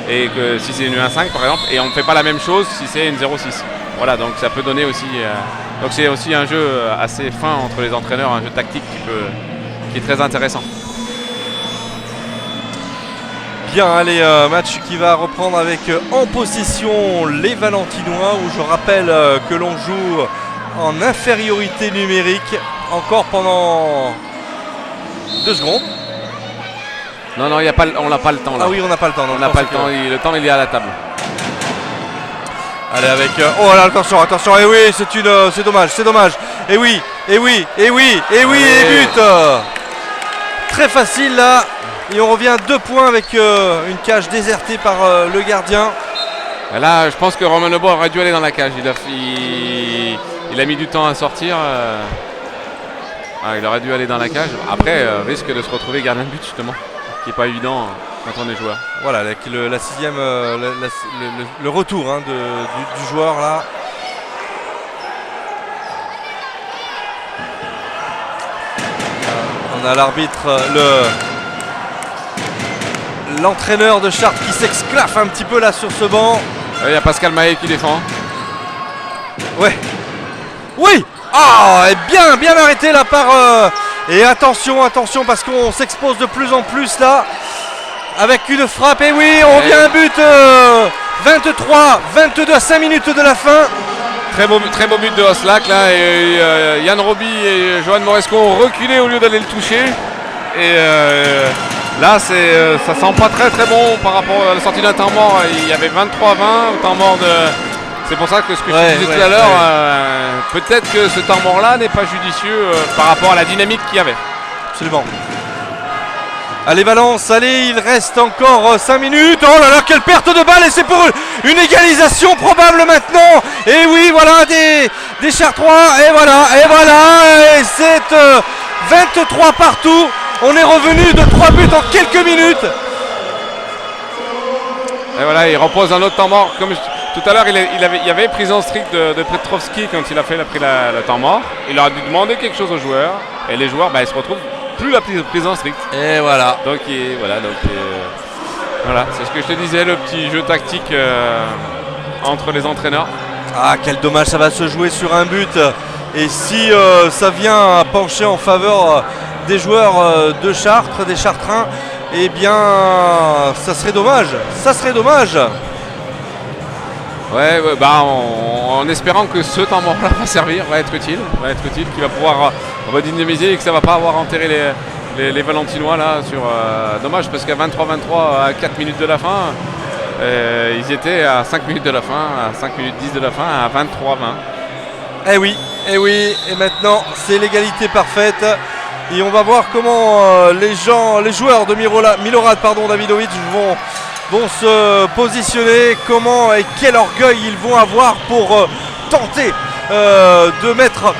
et que si c'est une 1-5 par exemple, et on ne fait pas la même chose si c'est une 0-6. Voilà, donc ça peut donner aussi... donc c'est aussi un jeu assez fin entre les entraîneurs, un jeu tactique qui est très intéressant. Bien, allez, match qui va reprendre avec en possession les Valentinois, où je rappelle que l'on joue en infériorité numérique encore pendant 2 secondes. Non, on n'a pas le temps là. Ah oui, on n'a pas le temps. On n'a pas le temps, le temps il est à la table. Allez, avec... oh là, attention, et oui, c'est dommage. Et oui, et but. Très facile là. Et on revient 2 points avec une cage désertée par le gardien. Et là, je pense que Romain Lebois aurait dû aller dans la cage. Il a mis du temps à sortir. Il aurait dû aller dans la cage. Après, risque de se retrouver gardien de but justement, qui n'est pas évident quand on est joueur. Voilà, la 6e, le retour du joueur là. On a l'arbitre, l'entraîneur de Chartres qui s'exclave un petit peu là sur ce banc. Il y a Pascal Mahé qui défend. Ouais. Oui. Ah, et bien arrêté là par... et attention parce qu'on s'expose de plus en plus là. Avec une frappe, et oui, on revient à un but. 23-22 à 5 minutes de la fin. Très beau but de Oslak là. Et Yann Roby et Johan Moresco ont reculé au lieu d'aller le toucher. Et... là, ça sent pas très bon par rapport à la sortie d'un temps mort. Il y avait 23-20 au temps mort de... C'est pour ça que ce que je disais tout à l'heure, peut-être que ce temps mort-là n'est pas judicieux par rapport à la dynamique qu'il y avait. Absolument. Allez Valence, allez, il reste encore 5 minutes. Oh là là, quelle perte de balle, et c'est pour une égalisation probable maintenant. Et oui, voilà des Chartrois, et voilà, et c'est 23 partout. On est revenu de 3 buts en quelques minutes. Et voilà, il repose un autre temps mort. Comme tout à l'heure, il y avait prise en strict de Petrovski quand il a pris le temps mort. Il a dû demander quelque chose aux joueurs. Et les joueurs, ils se retrouvent plus la prise en strict. Et voilà. Donc voilà, c'est ce que je te disais, le petit jeu tactique entre les entraîneurs. Ah, quel dommage, ça va se jouer sur un but. Et si ça vient à pencher en faveur des joueurs de Chartres, des Chartrains, eh bien, ça serait dommage. Ça serait dommage. Ouais, en espérant que ce temps mort-là va servir, va être utile, qu'il va pouvoir redynamiser et que ça va pas avoir enterré les Valentinois là sur. Dommage parce qu'à 23-23, à 4 minutes de la fin, ils étaient à 5 minutes de la fin, à 5 minutes 10 de la fin, à 23-20. Eh oui, et maintenant c'est l'égalité parfaite. Et on va voir comment les joueurs de Milorad Davidovic vont se positionner, comment et quel orgueil ils vont avoir pour tenter de mettre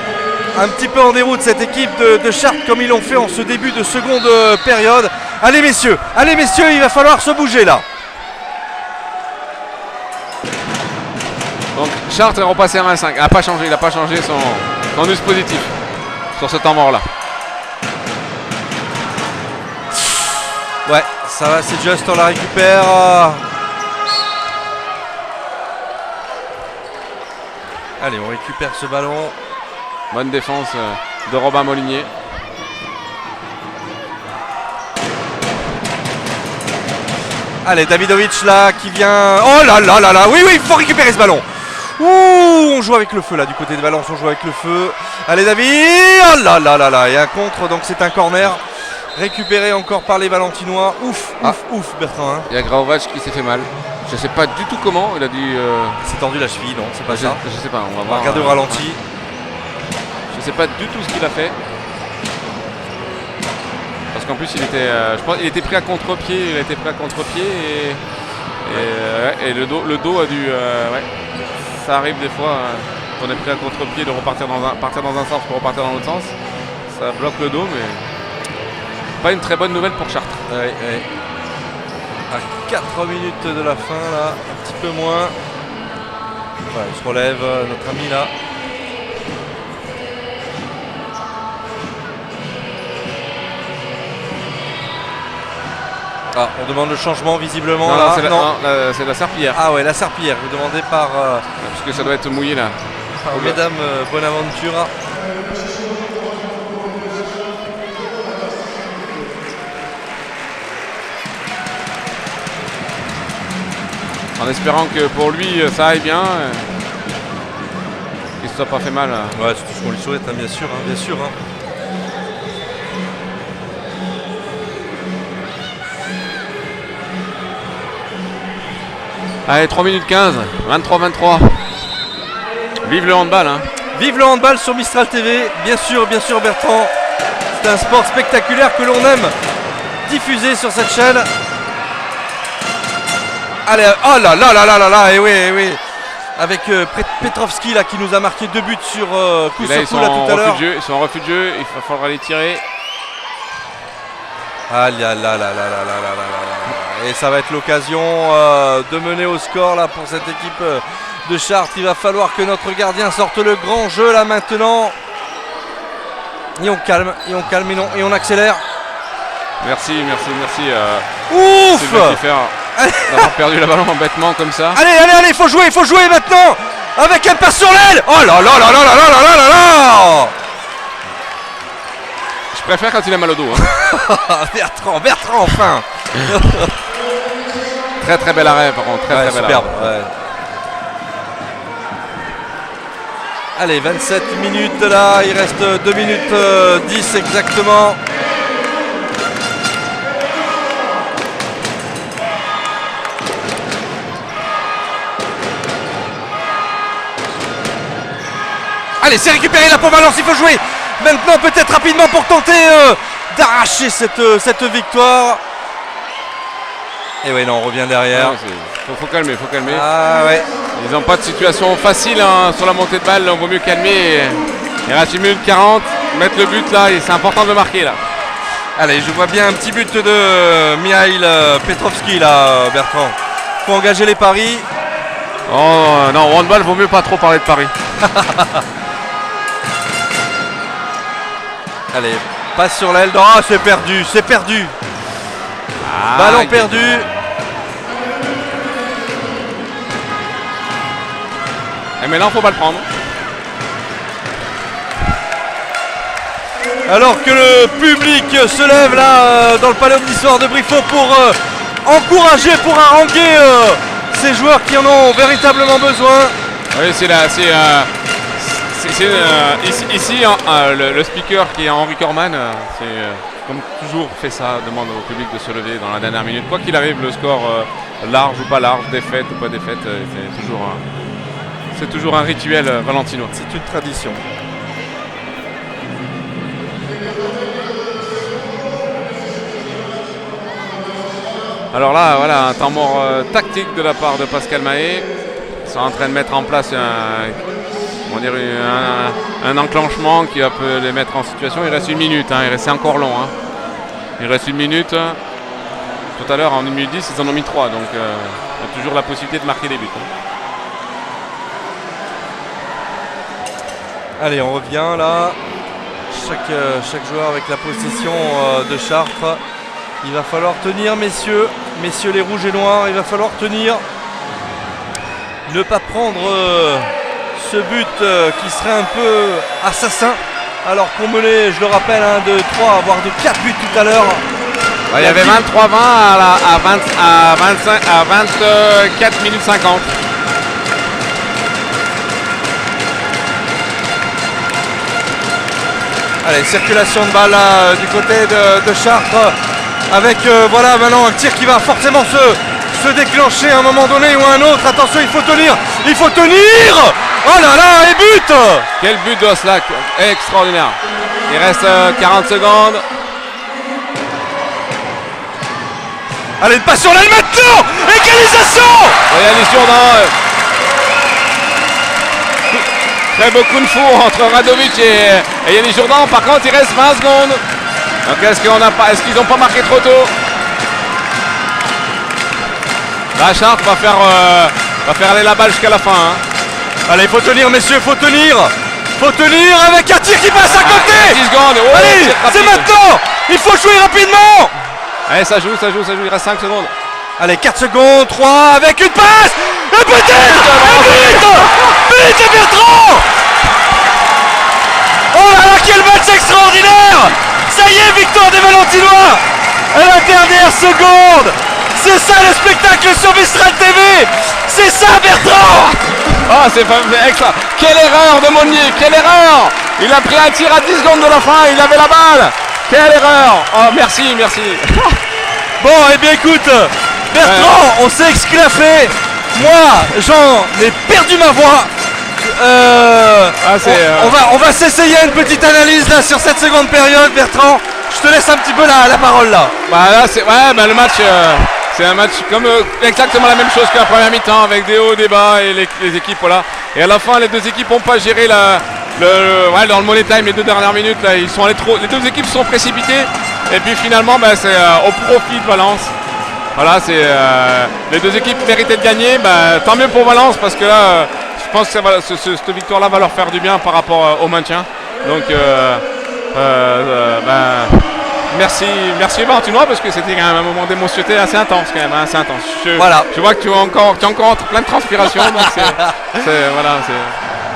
un petit peu en déroute cette équipe de Chartres comme ils l'ont fait en ce début de seconde période. Allez messieurs, il va falloir se bouger là. Donc Chartres est repassé à 25, il n'a pas changé son dispositif sur ce temps mort là. Ouais, ça va, c'est juste, on la récupère. Allez, on récupère ce ballon. Bonne défense de Robin Molinier. Allez, Davidovic là qui vient. Oh là là là là, oui, il faut récupérer ce ballon. Ouh, on joue avec le feu là, du côté de Valence, on joue avec le feu. Allez, David. Oh là là là là, il y a un contre, donc c'est un corner. Récupéré encore par les Valentinois. Ouf, Bertrand. Il y a Graovac qui s'est fait mal. Je sais pas du tout comment. Il a dû. Il s'est tendu la cheville, non, c'est pas ça. Je sais pas, on va On voir. va regarder au ralenti. Je sais pas du tout ce qu'il a fait. Parce qu'en plus il était. Je pense qu'il était pris à contre-pied. Et le dos a dû. Ouais. Ça arrive des fois. On est pris à contre-pied de partir dans un sens pour repartir dans l'autre sens. Ça bloque le dos, mais. Pas une très bonne nouvelle pour Chartres. Ouais. À 4 minutes de la fin là, un petit peu moins. Voilà, il se relève notre ami là. Ah, on demande le changement visiblement. Non, là. C'est la Serpillière. Ah ouais, la Serpillière, vous demandez par parce que ça doit être mouillé là. par Mesdames Bonaventura. En espérant que pour lui ça aille bien, qu'il ne se soit pas fait mal. Ouais, c'est tout ce qu'on lui souhaite, bien sûr. Allez, 3 minutes 15, 23-23. Vive le handball. Vive le handball sur Mistral TV, bien sûr Bertrand. C'est un sport spectaculaire que l'on aime diffuser sur cette chaîne. Allez, oh là là là là là là, et oui. Avec Petrovski là qui nous a marqué 2 buts sur coup sur coup là tout à l'heure. Ils sont en refus de jeu, il va falloir les tirer. Ah là là là là là là là là. Et ça va être l'occasion de mener au score là pour cette équipe de Chartres. Il va falloir que notre gardien sorte le grand jeu là maintenant. Et on calme et on accélère. Merci. Ouf, d'avoir perdu la ballon bêtement comme ça. Allez, il faut jouer maintenant. Avec un passe sur l'aile. Oh là là là là là là là là là. Je préfère quand il a mal au dos. Bertrand, enfin. Très bel arrêt par contre, très bel superbe, arrêt. Ouais. Allez, 27 minutes là, il reste 2 minutes 10 exactement. Allez, c'est récupéré là pour Valence, il faut jouer maintenant peut-être rapidement pour tenter d'arracher cette victoire. Et oui, non, on revient derrière. Faut calmer, faut calmer. Ah ouais. Ils n'ont pas de situation facile hein, sur la montée de balle, il vaut mieux calmer. Il reste 1 minute 40, mettre le but là, et c'est important de le marquer là. Allez, je vois bien un petit but de Mihail Petrovski là, Bertrand. Faut engager les paris. Oh non, au handball, vaut mieux pas trop parler de paris. Allez, passe sur l'aile. Ah, c'est perdu, c'est perdu. Ballon perdu. Et maintenant, faut pas le prendre. Alors que le public se lève là dans le palais omnisport de Briffaut pour encourager, pour haranguer ces joueurs qui en ont véritablement besoin. Oui, c'est ici le speaker qui est Henri Corman, comme toujours fait ça, demande au public de se lever dans la dernière minute. Quoi qu'il arrive, le score large ou pas large, défaite ou pas défaite, c'est toujours un rituel valentinois. C'est une tradition. Alors là, voilà, un temps mort tactique de la part de Pascal Mahé. Ils sont en train de mettre en place un enclenchement qui va peut les mettre en situation. Il reste 1 minute, hein, c'est encore long. Hein. Il reste 1 minute. Tout à l'heure, en 1 minute 10, ils en ont mis 3. Donc, il y a toujours la possibilité de marquer des buts. Hein. Allez, on revient là. Chaque joueur avec la possession de Chartres. Il va falloir tenir, messieurs les rouges et noirs, il va falloir tenir. Ne pas prendre ce but qui serait un peu assassin. Alors qu'on menait, je le rappelle, 1, 2, 3, voire de 4 buts tout à l'heure. Il y avait 23-20 à 24 minutes 50. Allez, circulation de balle là, du côté de Chartres. Avec voilà maintenant un tir qui va forcément se déclencher à un moment donné ou à un autre. Attention, il faut tenir. Il faut tenir. Oh là là, et but. Quel but d'Oslak, extraordinaire. Il reste 40 secondes. Allez, une passe sur l'aile maintenant. Égalisation. Yannis Jourdan. Très beau coup de four entre Radovic et Yannis Jourdan. Par contre, il reste 20 secondes. Donc est-ce qu'ils n'ont pas marqué trop tôt? La Chartres va faire aller la balle jusqu'à la fin. Hein. Allez, il faut tenir, messieurs, faut tenir. Faut tenir avec un tir qui passe à côté. 10 secondes. Oh, allez, c'est maintenant. Il faut jouer rapidement. Allez, ça joue. Il reste 5 secondes. Allez, 4 secondes, 3 avec une passe. Et peut-être but de Bertrand. Oh là là, quel match extraordinaire. Ça y est, victoire des Valentinois à la dernière seconde. C'est ça le spectacle sur Mistral TV. C'est ça, Bertrand. Oh, c'est extra. Quelle erreur de Monnier, quelle erreur. Il a pris un tir à 10 secondes de la fin, il avait la balle. Quelle erreur. Oh, merci. Bon, eh bien écoute, Bertrand, on sait ce qu'il a fait. Moi, j'en ai perdu ma voix. On va s'essayer une petite analyse là sur cette seconde période, Bertrand. Je te laisse un petit peu la parole là. Là, le match, c'est un match comme exactement la même chose que la première mi-temps avec des hauts, des bas et les équipes voilà. Et à la fin, les deux équipes n'ont pas géré dans le money time les 2 dernières minutes là, ils sont allés trop. Les deux équipes se sont précipitées et puis finalement, c'est au profit de Valence. Voilà, les deux équipes méritaient de gagner. Tant mieux pour Valence parce que là. Je pense que cette victoire-là va leur faire du bien par rapport au maintien. Donc, merci Valentinois parce que c'était quand même un moment d'émotionnalité assez intense quand même, assez intense. Je vois que tu es encore plein de transpiration. Donc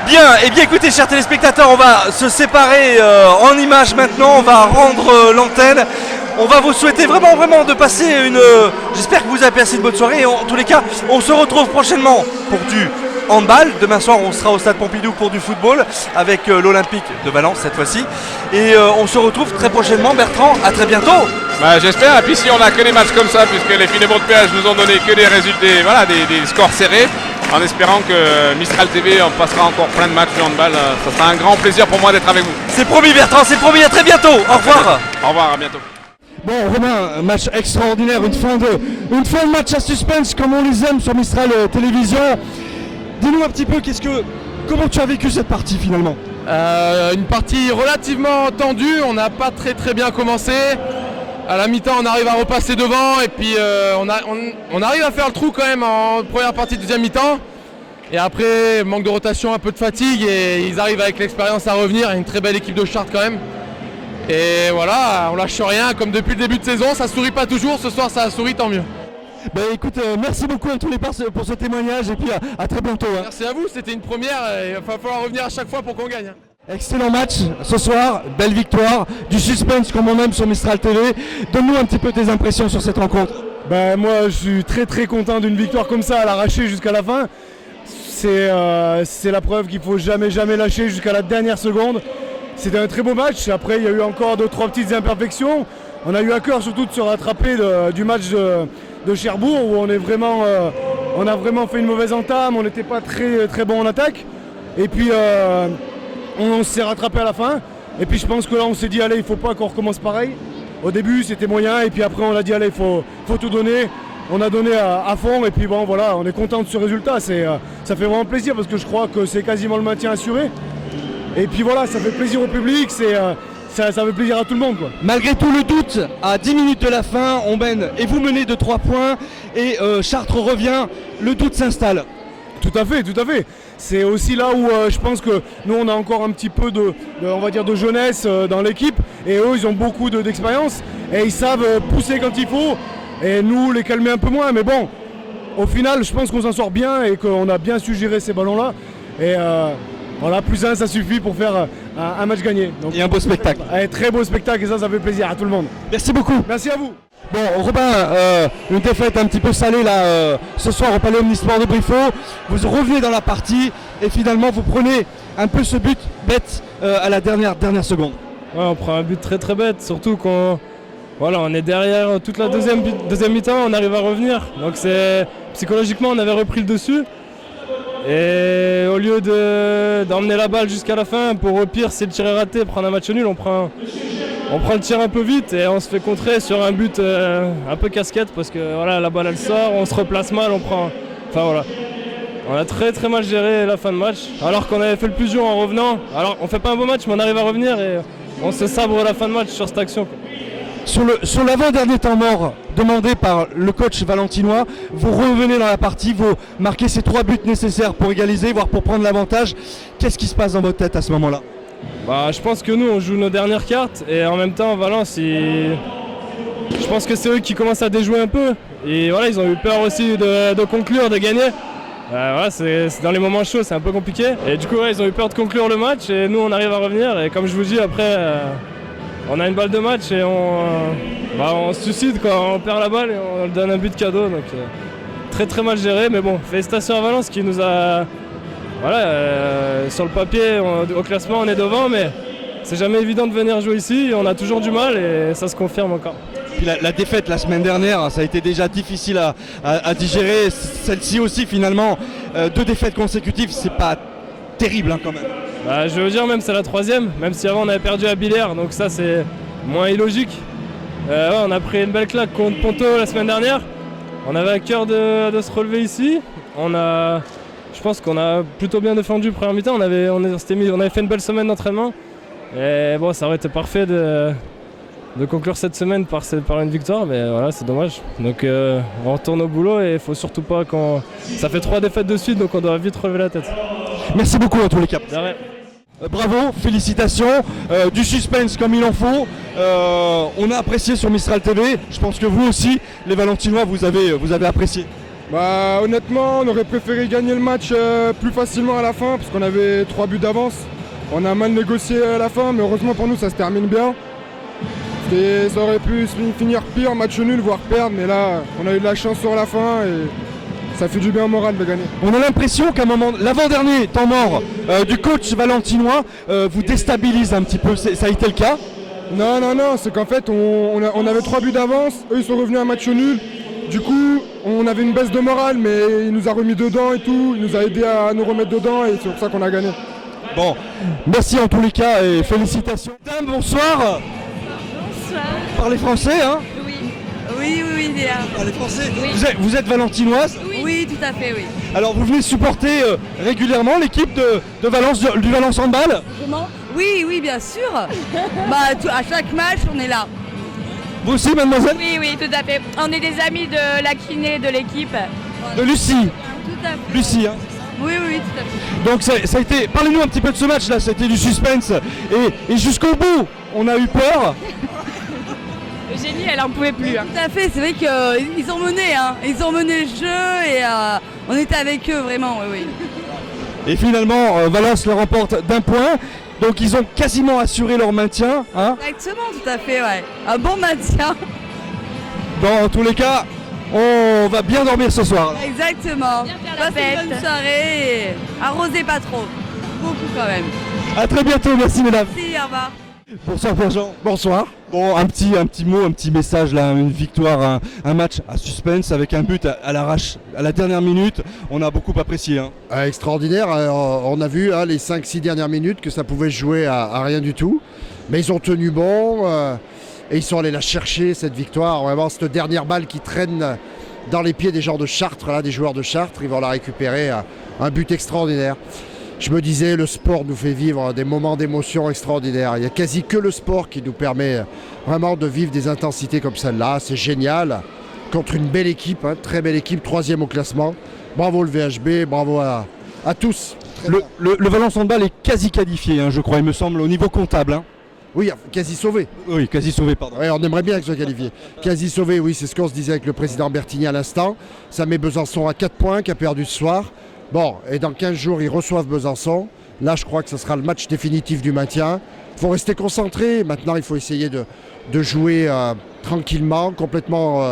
Bien, et bien écoutez chers téléspectateurs, on va se séparer en images maintenant, on va rendre l'antenne. On va vous souhaiter vraiment de passer j'espère que vous avez passé une bonne soirée. Et en tous les cas, on se retrouve prochainement pour du handball. Demain soir, on sera au Stade Pompidou pour du football avec l'Olympique de Valence cette fois-ci. Et on se retrouve très prochainement, Bertrand. À très bientôt. J'espère. Et puis si on n'a que des matchs comme ça, puisque les Finémont de péage nous ont donné que des résultats, des scores serrés. en espérant que Mistral TV on passera encore plein de matchs de handball. Ça sera un grand plaisir pour moi d'être avec vous. C'est promis Bertrand, c'est promis, à très bientôt. Au revoir. Au revoir, à bientôt. Bon Romain, un match extraordinaire, une fin de match à suspense comme on les aime sur Mistral Télévision. Dis-nous un petit peu, comment tu as vécu cette partie finalement? Une partie relativement tendue, on n'a pas très bien commencé. À la mi-temps on arrive à repasser devant et puis on arrive à faire le trou quand même en première partie, deuxième mi-temps. Et après manque de rotation, un peu de fatigue et ils arrivent avec l'expérience à revenir. Il y a une très belle équipe de Chartres quand même. Et voilà, on lâche rien comme depuis le début de saison, ça sourit pas toujours, ce soir ça a souri, tant mieux. Bah écoute, merci beaucoup à tous les parts pour ce témoignage et puis à très bientôt. Hein. Merci à vous, c'était une première et il va falloir revenir à chaque fois pour qu'on gagne. Excellent match ce soir, belle victoire, du suspense comme on aime sur Mistral TV. Donne-nous un petit peu tes impressions sur cette rencontre. Bah moi je suis très content d'une victoire comme ça à l'arraché jusqu'à la fin. C'est la preuve qu'il faut jamais lâcher jusqu'à la dernière seconde. C'était un très beau match, après il y a eu encore 2-3 petites imperfections. On a eu à cœur surtout de se rattraper du match de Cherbourg où on a vraiment fait une mauvaise entame, on n'était pas très bon en attaque. Et puis on s'est rattrapé à la fin. Et puis je pense que là on s'est dit allez, il ne faut pas qu'on recommence pareil. Au début c'était moyen et puis après on a dit allez, il faut tout donner. On a donné à fond et puis bon voilà, on est content de ce résultat. Ça fait vraiment plaisir parce que je crois que c'est quasiment le maintien assuré. Et puis voilà, ça fait plaisir au public, ça fait plaisir à tout le monde, quoi. Malgré tout le doute, à 10 minutes de la fin, on mène et vous menez de 3 points et Chartres revient, le doute s'installe. Tout à fait. C'est aussi là où je pense que nous on a encore un petit peu on va dire de jeunesse dans l'équipe et eux ils ont beaucoup d'expérience et ils savent pousser quand il faut et nous les calmer un peu moins. Mais bon, au final je pense qu'on s'en sort bien et qu'on a bien su gérer ces ballons-là. Et voilà, +1 ça suffit pour faire un match gagné. Donc, et un beau spectacle. Très beau spectacle et ça fait plaisir à tout le monde. Merci beaucoup. Merci à vous. Bon Robin, une défaite un petit peu salée là ce soir au Palais Omnisport de Briffaut. Vous revenez dans la partie et finalement vous prenez un peu ce but bête à la dernière seconde. Ouais, on prend un but très bête, surtout quand on est derrière toute la deuxième mi-temps, on arrive à revenir. Donc psychologiquement on avait repris le dessus. Et au lieu d'emmener la balle jusqu'à la fin, pour au pire, si le tir est raté, prendre un match nul, on prend le tir un peu vite et on se fait contrer sur un but un peu casquette parce que voilà, la balle elle sort, on se replace mal, on a très mal géré la fin de match alors qu'on avait fait le plus dur en revenant. Alors on fait pas un beau match mais on arrive à revenir et on se sabre la fin de match sur cette action, quoi. Sur l'avant-dernier temps mort demandé par le coach valentinois, vous revenez dans la partie, vous marquez ces 3 buts nécessaires pour égaliser, voire pour prendre l'avantage. Qu'est-ce qui se passe dans votre tête à ce moment-là? Je pense que nous on joue nos dernières cartes et en même temps Valence, je pense que c'est eux qui commencent à déjouer un peu. Et voilà, ils ont eu peur aussi de conclure, de gagner. C'est dans les moments chauds, c'est un peu compliqué. Et du coup ils ont eu peur de conclure le match et nous on arrive à revenir. Et comme je vous dis après... on a une balle de match et on se suicide quand on perd la balle et on donne un but cadeau. Donc très mal géré, mais bon, félicitations à Valence qui nous a... sur le papier, au classement on est devant, mais c'est jamais évident de venir jouer ici. On a toujours du mal et ça se confirme encore. Puis la défaite la semaine dernière, ça a été déjà difficile à digérer. Celle-ci aussi finalement, 2 défaites consécutives, c'est pas terrible quand même. Je veux dire même c'est la 3e, même si avant on avait perdu à Billère, donc ça c'est moins illogique. On a pris une belle claque contre Ponto la semaine dernière. On avait à cœur de se relever ici. Je pense qu'on a plutôt bien défendu première mi-temps. On avait fait une belle semaine d'entraînement. Et bon, ça aurait été parfait de conclure cette semaine par une victoire, mais voilà, c'est dommage. Donc on retourne au boulot et il faut surtout pas ça fait 3 défaites de suite, donc on doit vite relever la tête. Merci beaucoup en tous les cas. Bravo, félicitations, du suspense comme il en faut. On a apprécié sur Mistral TV. Je pense que vous aussi, les Valentinois, vous avez apprécié. Honnêtement, on aurait préféré gagner le match plus facilement à la fin parce qu'on avait 3 buts d'avance. On a mal négocié à la fin, mais heureusement pour nous ça se termine bien. Et ça aurait pu finir pire, match nul, voire perdre, mais là on a eu de la chance sur la fin et ça fait du bien au moral de gagner. On a l'impression qu'à un moment, l'avant-dernier temps mort du coach valentinois vous déstabilise un petit peu, ça a été le cas? Non, c'est qu'en fait on avait 3 buts d'avance, eux ils sont revenus à un match nul. Du coup on avait une baisse de morale, mais il nous a remis dedans et tout, il nous a aidé à nous remettre dedans et c'est pour ça qu'on a gagné. Bon, merci en tous les cas et félicitations. Madame, bonsoir. Bonsoir. Parlez français, hein? Oui, Léa. Parlez français. Oui. Vous êtes valentinoise? Oui, tout à fait, oui. Alors vous venez supporter régulièrement l'équipe de Valence, du Valence Handball? Comment? Oui, bien sûr. À chaque match, on est là. Vous aussi, mademoiselle? Oui, tout à fait. On est des amis de la kiné de l'équipe. De Lucie. Tout à fait. Lucie, hein? Oui, tout à fait. Donc ça a été. Parlez-nous un petit peu de ce match là, c'était du suspense et jusqu'au bout, on a eu peur. Eugénie, elle en pouvait plus. Tout à fait, c'est vrai qu'ils ont mené, ils ont mené le jeu et on était avec eux vraiment, oui. Et finalement, Valence le remporte d'1 point. Donc ils ont quasiment assuré leur maintien, hein? Exactement, tout à fait, ouais. Un bon maintien. Dans tous les cas, on va bien dormir ce soir. Exactement. Passez une bonne soirée et arrosez pas trop. Beaucoup quand même. A très bientôt, merci mesdames. Merci, au revoir. Bonsoir Pierre-Jean. Bonsoir. Bon, un petit mot, un petit message là, une victoire, un match à suspense avec un but à l'arrache à la dernière minute. On a beaucoup apprécié. Hein. Extraordinaire, on a vu les 5-6 dernières minutes que ça pouvait jouer à rien du tout. Mais ils ont tenu bon et ils sont allés la chercher cette victoire. Vraiment cette dernière balle qui traîne dans les pieds des gens de Chartres, là, des joueurs de Chartres, ils vont la récupérer. Un but extraordinaire. Je me disais, le sport nous fait vivre des moments d'émotion extraordinaires. Il n'y a quasi que le sport qui nous permet vraiment de vivre des intensités comme celle-là. C'est génial. Contre une belle équipe, très belle équipe, 3e au classement. Bravo le VHB, bravo à tous. Le Valence Handball est quasi qualifié, je crois, il me semble, au niveau comptable. Oui, quasi sauvé. Oui, quasi sauvé, pardon. Ouais, on aimerait bien qu'il soit qualifié. Quasi sauvé, oui, c'est ce qu'on se disait avec le président Bertigny à l'instant. Ça met Besançon à 4 points, qui a perdu ce soir. Bon, et dans 15 jours, ils reçoivent Besançon. Là, je crois que ce sera le match définitif du maintien. Il faut rester concentré. Maintenant, il faut essayer de jouer tranquillement, complètement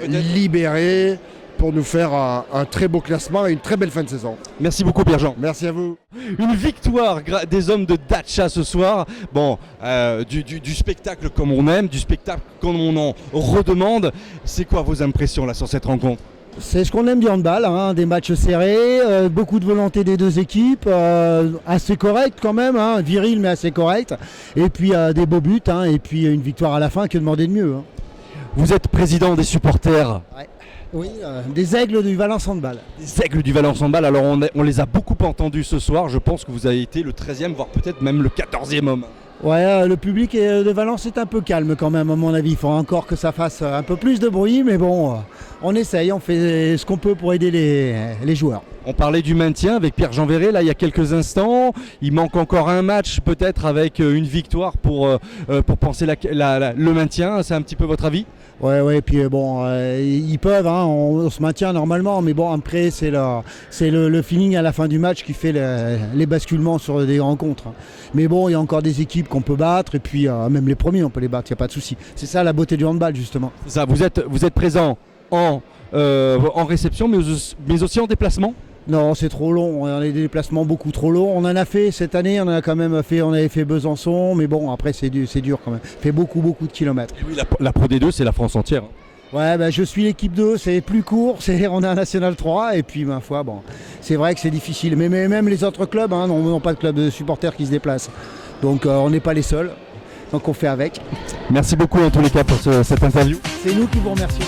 libéré pour nous faire un très beau classement et une très belle fin de saison. Merci beaucoup Pierre-Jean. Merci à vous. Une victoire des hommes de Dacha ce soir. Bon, du spectacle comme on aime, du spectacle comme on en redemande. C'est quoi vos impressions là sur cette rencontre ? C'est ce qu'on aime du handball, des matchs serrés, beaucoup de volonté des deux équipes, assez correct quand même, viril mais assez correct. Et puis des beaux buts, et puis une victoire à la fin, que demander de mieux. Vous êtes président des supporters. Ouais. Oui, des aigles du Valence Handball. Des aigles du Valence Handball, alors on les a beaucoup entendus ce soir, je pense que vous avez été le 13e, voire peut-être même le 14e homme. Ouais, le public de Valence est un peu calme quand même à mon avis, il faut encore que ça fasse un peu plus de bruit, mais bon, on essaye, on fait ce qu'on peut pour aider les joueurs. On parlait du maintien avec Pierre-Jean Verret là il y a quelques instants, il manque encore un match peut-être avec une victoire pour penser le maintien, c'est un petit peu votre avis ? Ouais, puis bon, ils peuvent, on se maintient normalement, mais bon, après, c'est le feeling à la fin du match qui fait les basculements sur des rencontres. Mais bon, il y a encore des équipes qu'on peut battre, et puis même les premiers, on peut les battre, il n'y a pas de souci. C'est ça la beauté du handball, justement. Ça, vous êtes présent en réception, mais aussi en déplacement ? Non, c'est trop long, on a des déplacements beaucoup trop longs. On en a fait cette année, on avait fait Besançon, mais bon, après c'est dur quand même. Fait beaucoup de kilomètres. Et oui, la Pro D2, c'est la France entière. Ouais, je suis l'équipe 2, c'est plus court, on est un National 3, et puis ma foi, bon, c'est vrai que c'est difficile. Mais même les autres clubs n'ont pas de club de supporters qui se déplacent. Donc on n'est pas les seuls, donc on fait avec. Merci beaucoup en tous les cas pour cette interview. C'est nous qui vous remercions.